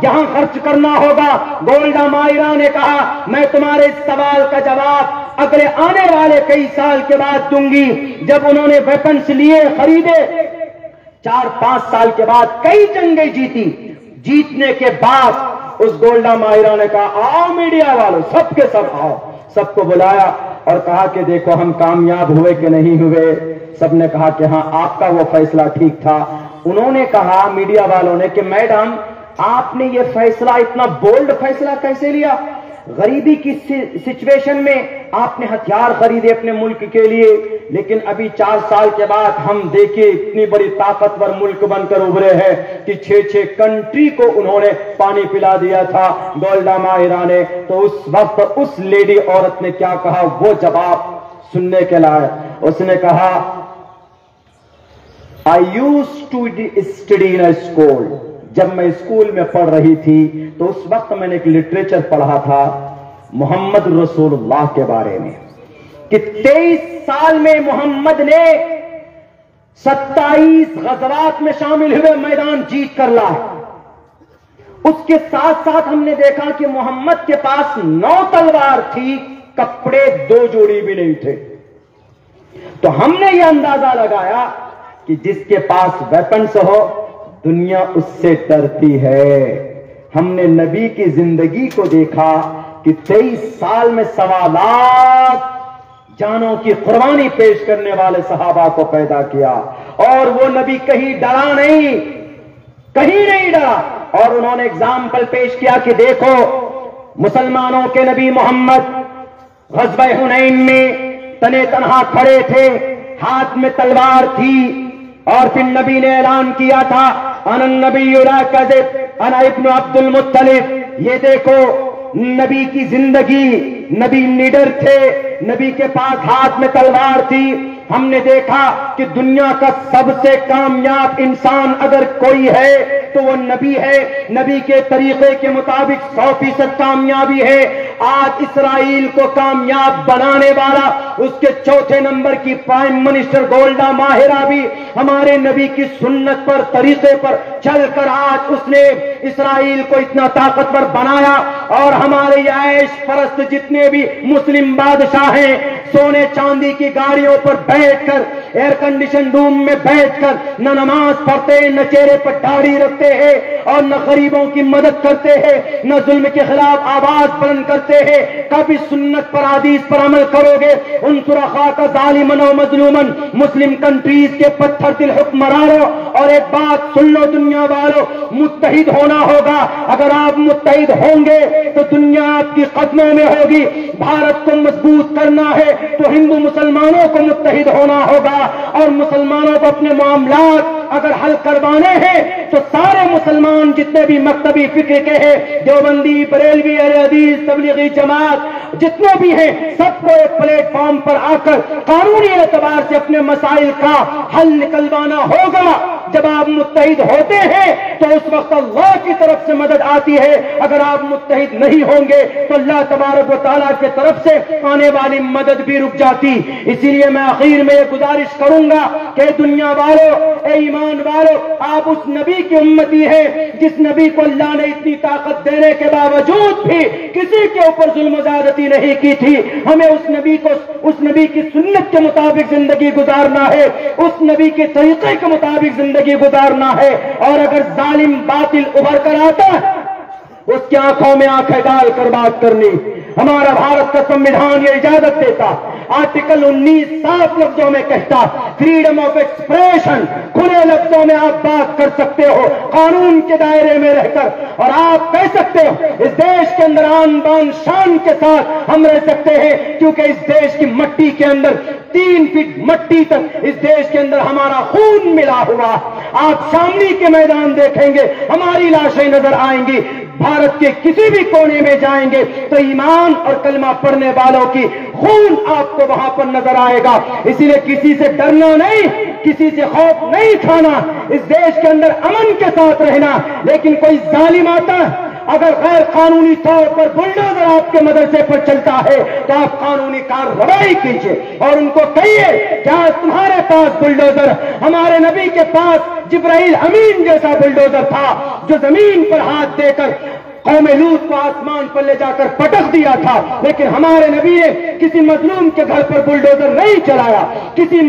یہاں خرچ کرنا ہوگا. گولڈا مائرا نے کہا میں تمہارے اس سوال کا جواب اگلے آنے والے کئی سال کے بعد دوں گی. جب انہوں نے ویپنس لیے، خریدے، 4-5 سال کے بعد کئی جنگیں جیتی. جیتنے کے بعد اس گولڈا مائرا نے کہا آؤ میڈیا والوں، سب کے سب آؤ. سب کو بلایا اور کہا کہ دیکھو ہم کامیاب ہوئے کہ نہیں ہوئے. سب نے کہا کہ ہاں آپ کا وہ فیصلہ ٹھیک تھا. انہوں نے کہا میڈیا والوں نے کہ میڈم آپ نے یہ فیصلہ، اتنا بولڈ فیصلہ کیسے لیا؟ غریبی کی سچویشن میں آپ نے ہتھیار خریدے اپنے ملک کے لیے، لیکن ابھی 4 سال کے بعد ہم دیکھیں اتنی بڑی طاقتور ملک بن کر ابھرے ہیں کہ 6 کنٹری کو انہوں نے پانی پلا دیا تھا گولڈا مائرا نے. تو اس وقت اس لیڈی عورت نے کیا کہا، وہ جواب سننے کے لائق. اس نے کہا I used to study in a school. جب میں اسکول میں پڑھ رہی تھی تو اس وقت میں نے ایک لٹریچر پڑھا تھا محمد رسول اللہ کے بارے میں، کہ 23 سال میں محمد نے 27 غزوات میں شامل ہوئے میدان جیت کر لائے. اس کے ساتھ ساتھ ہم نے دیکھا کہ محمد کے پاس 9 تلوار تھی، کپڑے 2 جوڑی بھی نہیں تھے. تو ہم نے یہ اندازہ لگایا کہ جس کے پاس ویپنس ہو دنیا اس سے ڈرتی ہے. ہم نے نبی کی زندگی کو دیکھا کہ 23 سال میں 1.25 لاکھ جانوں کی قربانی پیش کرنے والے صحابہ کو پیدا کیا، اور وہ نبی کہیں ڈرا نہیں، کہیں نہیں ڈرا. اور انہوں نے اگزامپل پیش کیا کہ دیکھو مسلمانوں کے نبی محمد غزوہ حنین میں تنے تنہا کھڑے تھے، ہاتھ میں تلوار تھی، اور پھر نبی نے اعلان کیا تھا انا النبی لا کذب انا ابن عبد المطلب. یہ دیکھو نبی کی زندگی، نبی لیڈر تھے، نبی کے پاس ہاتھ میں تلوار تھی. ہم نے دیکھا کہ دنیا کا سب سے کامیاب انسان اگر کوئی ہے تو وہ نبی ہے. نبی کے طریقے کے مطابق 100% کامیابی ہے. آج اسرائیل کو کامیاب بنانے والا اس کے چوتھے نمبر کی پرائم منسٹر گولڈا ماہرہ بھی ہمارے نبی کی سنت پر طریقے پر چل کر آج اس نے اسرائیل کو اتنا طاقتور بنایا. اور ہمارے عیش پرست جتنے بھی مسلم بادشاہ ہیں سونے چاندی کی گاڑیوں پر بیٹھ کر ایئر کنڈیشن روم میں بیٹھ کر نہ نماز پڑھتے ہیں نہ چہرے پر داڑھی رکھتے ہیں اور نہ غریبوں کی مدد کرتے ہیں نہ ظلم کے خلاف آواز بلند کرتے ہیں. کبھی سنت پر حدیث پر عمل کرو گے انصر اخاک ظالما و مظلوما. مسلم کنٹریز کے پتھر دل حکمرانوں اور ایک بات سن لو دنیا والوں, متحد ہونا ہوگا. اگر آپ متحد ہوں گے تو دنیا آپ کی قدموں میں ہوگی. بھارت کو مضبوط کرنا ہے تو ہندو مسلمانوں کو متحد ہونا ہوگا اور مسلمانوں کو اپنے معاملات اگر حل کروانے ہیں تو سارے مسلمان جتنے بھی مکتبی فکر کے ہیں, دیوبندی, بریلوی, اہل حدیث, تبلیغی جماعت جتنے بھی ہیں, سب کو ایک پلیٹ فارم پر آ کر قانونی اعتبار سے اپنے مسائل کا حل نکلوانا ہوگا. جب آپ متحد ہوتے ہیں تو اس وقت اللہ کی طرف سے مدد آتی ہے. اگر آپ متحد نہیں ہوں گے تو اللہ تبارک و تعالیٰ کی طرف سے آنے والی مدد بھی رک جاتی. اسی لیے میں آخر میں یہ گزارش کروں گا کہ دنیا والوں, اے ایمان والوں, آپ اس نبی کی امتی ہیں جس نبی کو اللہ نے اتنی طاقت دینے کے باوجود بھی کسی کے اوپر ظلم و زیادتی نہیں کی تھی. ہمیں اس نبی کی سنت کے مطابق زندگی گزارنا ہے, اس نبی کے طریقے کے مطابق زندگی گزارنا ہے. اور اگر ظالم باطل ابھر کر آتا ہے اس کی آنکھوں میں آنکھیں ڈال کر بات کرنی. ہمارا بھارت کا سنویدھان یہ اجازت دیتا, آرٹیکل 19 صاف لفظوں میں کہتا فریڈم آف ایکسپریشن, کھلے لفظوں میں آپ بات کر سکتے ہو قانون کے دائرے میں رہ کر, اور آپ کہہ سکتے ہو اس دیش کے اندر آن بان شان کے ساتھ ہم رہ سکتے ہیں کیونکہ اس دیش کی مٹی کے اندر 3 فٹ مٹی تک اس دیش کے اندر ہمارا خون ملا ہوا. آپ شاملی کے میدان دیکھیں گے ہماری لاشیں نظر آئیں گی. بھارت کے کسی بھی کونے میں جائیں گے تو ایمان اور کلمہ پڑھنے والوں کی خون آپ کو وہاں پر نظر آئے گا. اسی لیے کسی سے ڈرنا نہیں, کسی سے خوف نہیں کھانا, اس دیش کے اندر امن کے ساتھ رہنا. لیکن کوئی ظالم آتا ہے اگر غیر قانونی طور پر بلڈوزر آپ کے مدرسے پر چلتا ہے تو آپ قانونی کارروائی کیجیے اور ان کو کہیے کیا تمہارے پاس بلڈوزر, ہمارے نبی کے پاس جبرائیل امین جیسا بلڈوزر تھا جو زمین پر ہاتھ دے کر قوم لوط کو آسمان پر لے جا کر پٹک دیا تھا. لیکن ہمارے نبی نے کسی مظلوم کے گھر پر بلڈوزر نہیں چلایا, کسی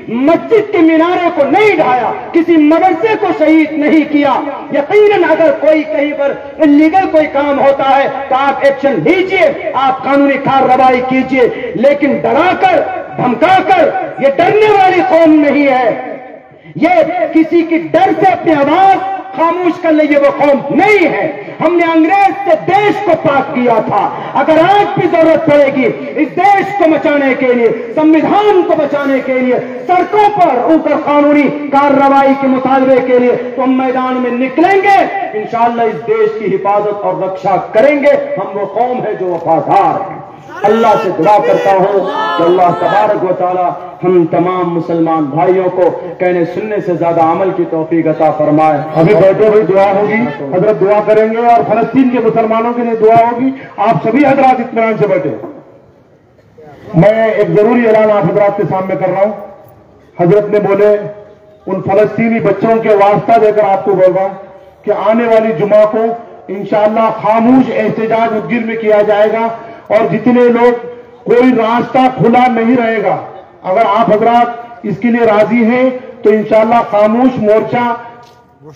مسجد کے مینارے کو نہیں ڈھایا, کسی مدرسے کو شہید نہیں کیا. یقیناً اگر کوئی کہیں پر انلیگل کوئی کام ہوتا ہے تو آپ ایکشن لیجئے, آپ قانونی کارروائی کیجئے, لیکن ڈرا کر دھمکا کر یہ ڈرنے والی قوم نہیں ہے. یہ کسی کی ڈر سے اپنی آواز خاموش کر لیں, یہ وہ قوم نہیں ہے. ہم نے انگریز سے دیش کو پاک کیا تھا. اگر آج بھی ضرورت پڑے گی اس دیش کو بچانے کے لیے, سنویدھان کو بچانے کے لیے, سڑکوں پر اوپر قانونی کارروائی کے مطالبے کے لیے, تو ہم میدان میں نکلیں گے. انشاءاللہ اس دیش کی حفاظت اور رکشا کریں گے. ہم وہ قوم ہے جو وفادار ہے. اللہ سے دعا کرتا ہوں کہ اللہ تبارک و تعالی ہم تمام مسلمان بھائیوں کو کہنے سننے سے زیادہ عمل کی توفیق عطا فرمائے. ابھی بیٹھے ہوئے دعا ہوگی, حضرت دعا کریں گے اور فلسطین کے مسلمانوں کے لیے دعا ہوگی. آپ سبھی حضرات اطمینان سے بیٹھے. میں ایک ضروری اعلان آپ حضرات کے سامنے کر رہا ہوں. حضرت نے بولے ان فلسطینی بچوں کے واسطہ دے کر آپ کو بول رہا ہوں کہ آنے والی جمعہ کو انشاءاللہ خاموش احتجاج ادگیر میں کیا جائے گا اور جتنے لوگ کوئی راستہ کھلا نہیں رہے گا. اگر آپ حضرات اس کے لیے راضی ہیں تو انشاءاللہ خاموش مورچہ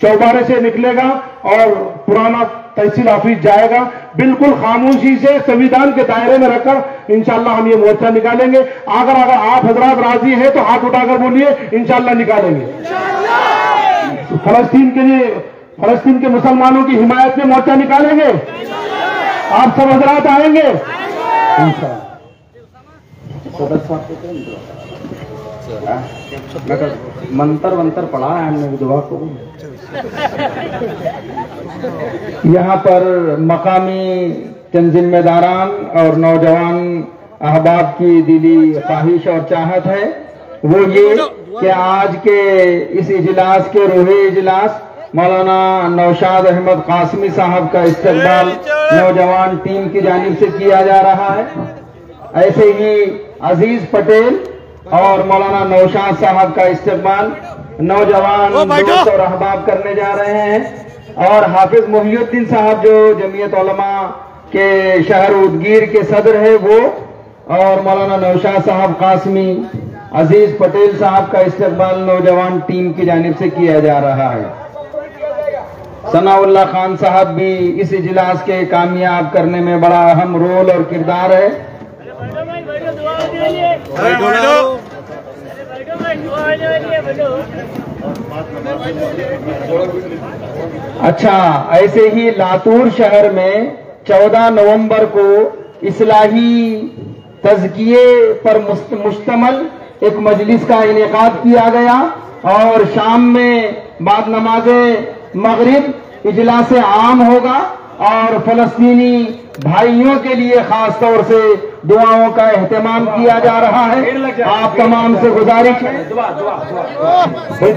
چوبارے سے نکلے گا اور پرانا تحصیل آفس جائے گا. بالکل خاموشی سے سنویدھان کے دائرے میں رکھ کر انشاءاللہ ہم یہ مورچہ نکالیں گے. اگر آپ حضرات راضی ہیں تو ہاتھ اٹھا کر بولیے انشاءاللہ نکالیں گے. فلسطین کے لیے, فلسطین کے مسلمانوں کی حمایت میں مورچہ نکالیں گے. آپ سب حضرات آئیں گے انشاءاللہ. منتر ونتر پڑھا ہے ہم نے دعا کو. یہاں پر مقامی چند ذمہ داران اور نوجوان احباب کی دلی خواہش اور چاہت ہے وہ یہ کہ آج کے اس اجلاس کے روحی اجلاس مولانا نوشاد احمد قاسمی صاحب کا استقبال نوجوان ٹیم کی جانب سے کیا جا رہا ہے۔ ایسے ہی عزیز پٹیل اور مولانا نوشاد صاحب کا استقبال نوجوان دوست اور احباب کرنے جا رہے ہیں، اور حافظ محی الدین صاحب جو جمعیت علماء کے شہر ادگیر کے صدر ہے وہ، اور مولانا نوشاد صاحب قاسمی، عزیز پٹیل صاحب کا استقبال نوجوان ٹیم کی جانب سے کیا جا رہا ہے۔ ثناء اللہ خان صاحب بھی اس اجلاس کے کامیاب کرنے میں بڑا اہم رول اور کردار ہے۔ اچھا، ایسے ہی لاتور شہر میں 14 نومبر کو اصلاحی تزکیے پر مشتمل ایک مجلس کا انعقاد کیا گیا، اور شام میں بعد نماز مغرب اجلاس عام ہوگا، اور فلسطینی بھائیوں کے لیے خاص طور سے دعاؤں کا اہتمام کیا جا رہا ہے۔ آپ تمام سے گزارش ہے،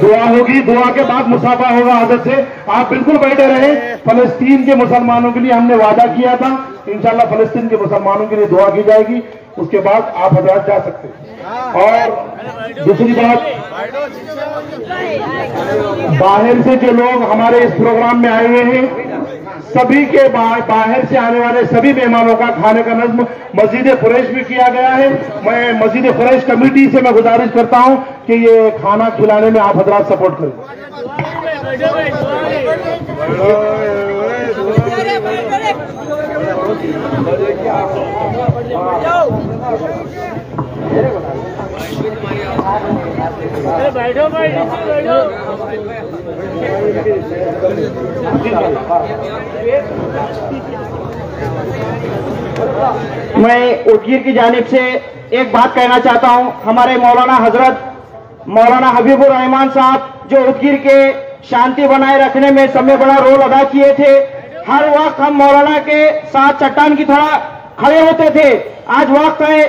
دعا ہوگی، دعا کے بعد مصافحہ ہوگا حضرت سے۔ آپ بالکل بیٹھے رہیں۔ فلسطین کے مسلمانوں کے لیے ہم نے وعدہ کیا تھا، انشاءاللہ فلسطین کے مسلمانوں کے لیے دعا کی جائے گی، اس کے بعد آپ حضرات جا سکتے ہیں۔ اور دوسری بات، باہر سے جو لوگ ہمارے اس پروگرام میں آئے ہوئے ہیں، سبھی کے باہر سے آنے والے سبھی مہمانوں کا کھانے کا نظم مسجد قریش میں کیا گیا ہے۔ میں مسجد قریش کمیٹی سے میں گزارش کرتا ہوں کہ یہ کھانا کھلانے میں آپ حضرات سپورٹ کریں۔ میں ادگیر کی جانب سے ایک بات کہنا چاہتا ہوں۔ ہمارے مولانا حضرت مولانا حبیب الرحمان صاحب جو ادگیر کے شانتی بنائے رکھنے میں سب میں بڑا رول ادا کیے تھے، ہر وقت ہم مولانا کے ساتھ چٹان کی طرح کھڑے ہوتے تھے۔ آج وقت ہے،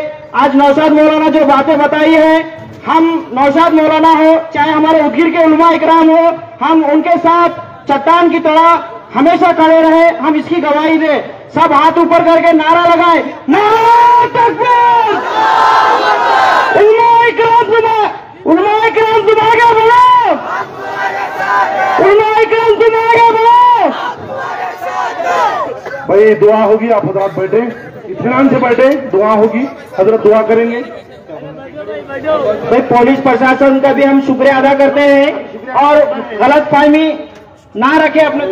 آج نوشاد مولانا جو باتیں بتائی ہیں، ہم نوشاد مولانا ہو چاہے ہمارے ادگیر کے علماء اکرام ہو، ہم ان کے ساتھ چٹان کی طرح ہمیشہ کھڑے رہے، ہم اس کی گواہی دیں۔ سب ہاتھ اوپر کر کے نعرہ لگائے، نعرہ تکبیر! علماء اکرام تم آگے بڑھو! علماء اکرام تم آگے بڑھو! بھائی دعا ہوگی، آپ حضرات بیٹھے، اطمینان سے بیٹھے، دعا ہوگی، حضرت دعا کریں گے۔ پولیس پرشاسن کا بھی ہم شکریہ ادا کرتے ہیں، اور غلط فہمی نہ رکھے اپنے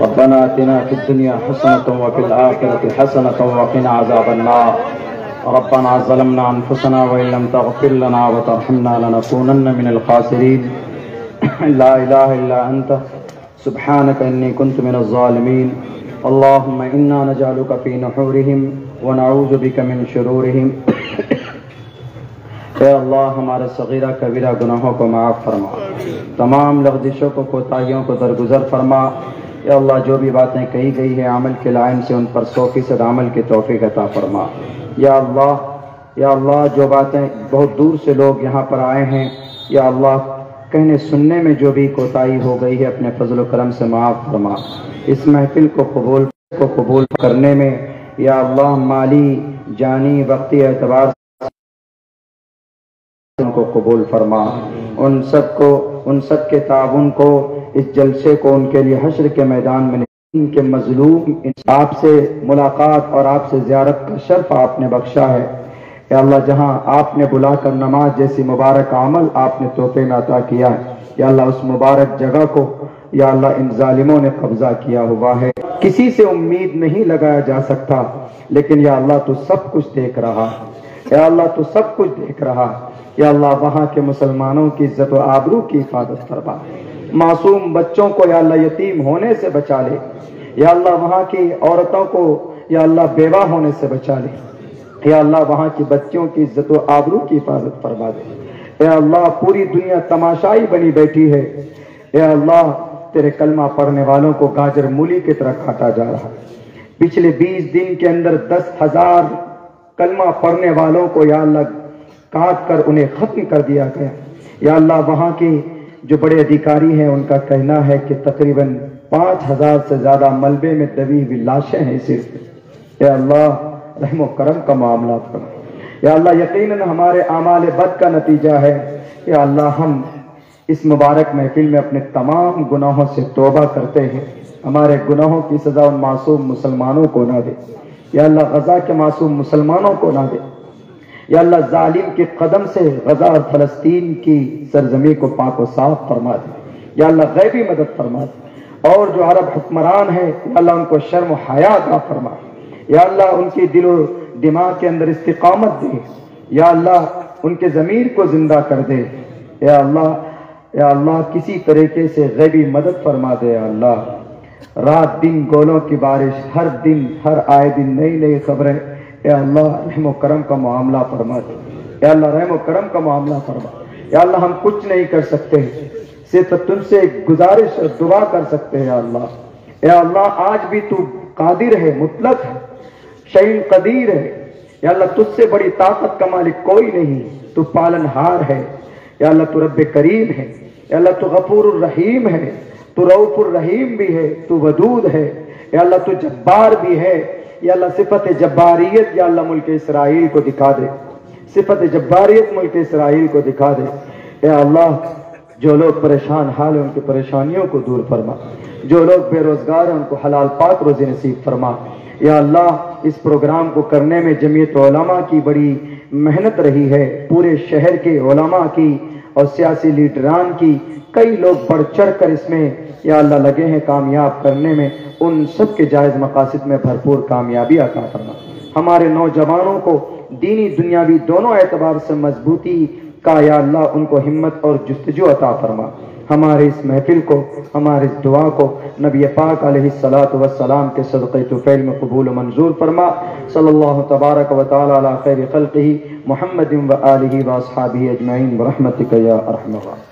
ربنا آتنا في الدنيا حسنة وفي الآخرة حسنة وقنا عذاب النار ربنا ظلمنا أنفسنا وإن لم تغفر لنا وترحمنا لنكونن من الخاسرين لا إله إلا أنت سبحانك إني كنت من الظالمين اللهم إنا نجعلك في نحورهم ونعوذ بك من شرورهم اے اللہ ہمارے صغیرہ کبیرہ گناہوں کو معاف فرما، تمام لغزشوں کو کوتاہیوں کو درگزر فرما۔ اے اللہ جو بھی باتیں کہی گئی ہیں عمل کے لائن سے ان پر 100% عمل کی توفیق عطا فرما۔ یا اللہ جو باتیں بہت دور سے لوگ یہاں پر آئے ہیں، یا اللہ کہنے سننے میں جو بھی کوتاہی ہو گئی ہے اپنے فضل و کرم سے معاف فرما۔ اس محفل کو قبول کرنے میں یا اللہ مالی جانی وقتی اعتبار ان کو قبول فرما، ان سب کے تعاون کو، اس جلسے کو ان کے لیے حشر کے میدان میں ان کے مظلوم آپ سے ملاقات اور آپ سے زیارت کا شرف آپ نے بخشا ہے۔ یا اللہ جہاں آپ نے بلا کر نماز جیسی مبارک عمل آپ نے تحفے میں عطا کیا ہے، یا اللہ اس مبارک جگہ کو یا اللہ ان ظالموں نے قبضہ کیا ہوا ہے، کسی سے امید نہیں لگایا جا سکتا، لیکن یا اللہ تو سب کچھ دیکھ رہا ہے، یا اللہ تو سب کچھ دیکھ رہا ہے۔ یا اللہ وہاں کے مسلمانوں کی عزت و آبرو کی حفاظت فرما، معصوم بچوں کو یا اللہ یتیم ہونے سے بچا لے، یا اللہ وہاں کی عورتوں کو یا اللہ بیوہ ہونے سے بچا لے، یا اللہ وہاں کی بچیوں کی عزت و آبرو کی حفاظت فرما دے۔ یا اللہ پوری دنیا تماشائی بنی بیٹھی ہے، یا اللہ تیرے کلمہ پڑھنے والوں کو گاجر مولی کی طرح کاٹا جا رہا ہے۔ پچھلے 20 دن کے اندر 10,000 کلمہ پڑھنے والوں کو یا اللہ کاٹ کر انہیں ختم کر دیا گیا۔ یا اللہ وہاں کی جو بڑے ادھیکاری ہیں ان کا کہنا ہے کہ تقریباً 5000 سے زیادہ ملبے میں دبی ہوئی لاشیں ہیں صرف۔ اے اللہ رحم و کرم کا معاملہ فرما۔ یا اللہ یقیناً ہمارے اعمال بد کا نتیجہ ہے۔ یا اللہ ہم اس مبارک محفل میں اپنے تمام گناہوں سے توبہ کرتے ہیں، ہمارے گناہوں کی سزا ان معصوم مسلمانوں کو نہ دے۔ یا اللہ غزہ کے معصوم مسلمانوں کو نہ دے۔ یا اللہ ظالم کے قدم سے غزہ اور فلسطین کی سرزمین کو پاک و صاف فرما دے۔ یا اللہ غیبی مدد فرما دے، اور جو عرب حکمران ہیں یا اللہ ان کو شرم و حیا عطا فرما۔ یا اللہ ان کی دل و دماغ کے اندر استقامت دے۔ یا اللہ ان کے ضمیر کو زندہ کر دے۔ یا اللہ کسی طریقے سے غیبی مدد فرما دے۔ یا اللہ رات دن گولوں کی بارش، ہر دن ہر آئے دن نئی نئی خبریں، یا اللہ رحم و کرم کا معاملہ فرما دے۔ یا اللہ رحم و کرم کا معاملہ فرما۔ یا اللہ ہم کچھ نہیں کر سکتے، صرف تم سے گزارش اور دعا کر سکتے ہیں۔ یا اللہ یا اللہ آج بھی تو قادر ہے، مطلق ہے، شیء قدیر ہے۔ یا اللہ تجھ سے بڑی طاقت کا مالک کوئی نہیں، تو پالن ہار ہے۔ یا اللہ تو رب کریم ہے۔ یا اللہ تو غفور الرحیم ہے، تو رؤوف الرحیم بھی ہے، تو ودود ہے۔ یا اللہ تو جبار بھی ہے۔ یا اللہ صفت جباریت یا اللہ ملک اسرائیل کو دکھا دے، صفت جباریت ملک اسرائیل کو دکھا دے۔ یا اللہ جو لوگ پریشان حال ہیں ان کی پریشانیوں کو دور فرما، جو لوگ بے روزگار ہیں ان کو حلال پاک روزی نصیب فرما۔ یا اللہ اس پروگرام کو کرنے میں جمعیت علماء کی بڑی محنت رہی ہے، پورے شہر کے علماء کی اور سیاسی لیڈران کی، کئی لوگ بڑھ چڑھ کر اس میں یا اللہ لگے ہیں کامیاب کرنے میں، ان سب کے جائز مقاصد میں بھرپور کامیابی عطا فرما۔ ہمارے نوجوانوں کو دینی دنیاوی دونوں اعتبار سے مضبوطی کا یا اللہ ان کو ہمت اور جستجو عطا فرما۔ ہمارے اس محفل کو، ہمارے اس دعا کو نبی پاک علیہ الصلوۃ والسلام کے صدقہ طفیل میں قبول و منظور فرما۔ صلی اللہ تبارک و تعالی علی خیر خلقہ محمد و آلہ و اصحابہ اجمعین برحمتک یا ارحم الراحمین۔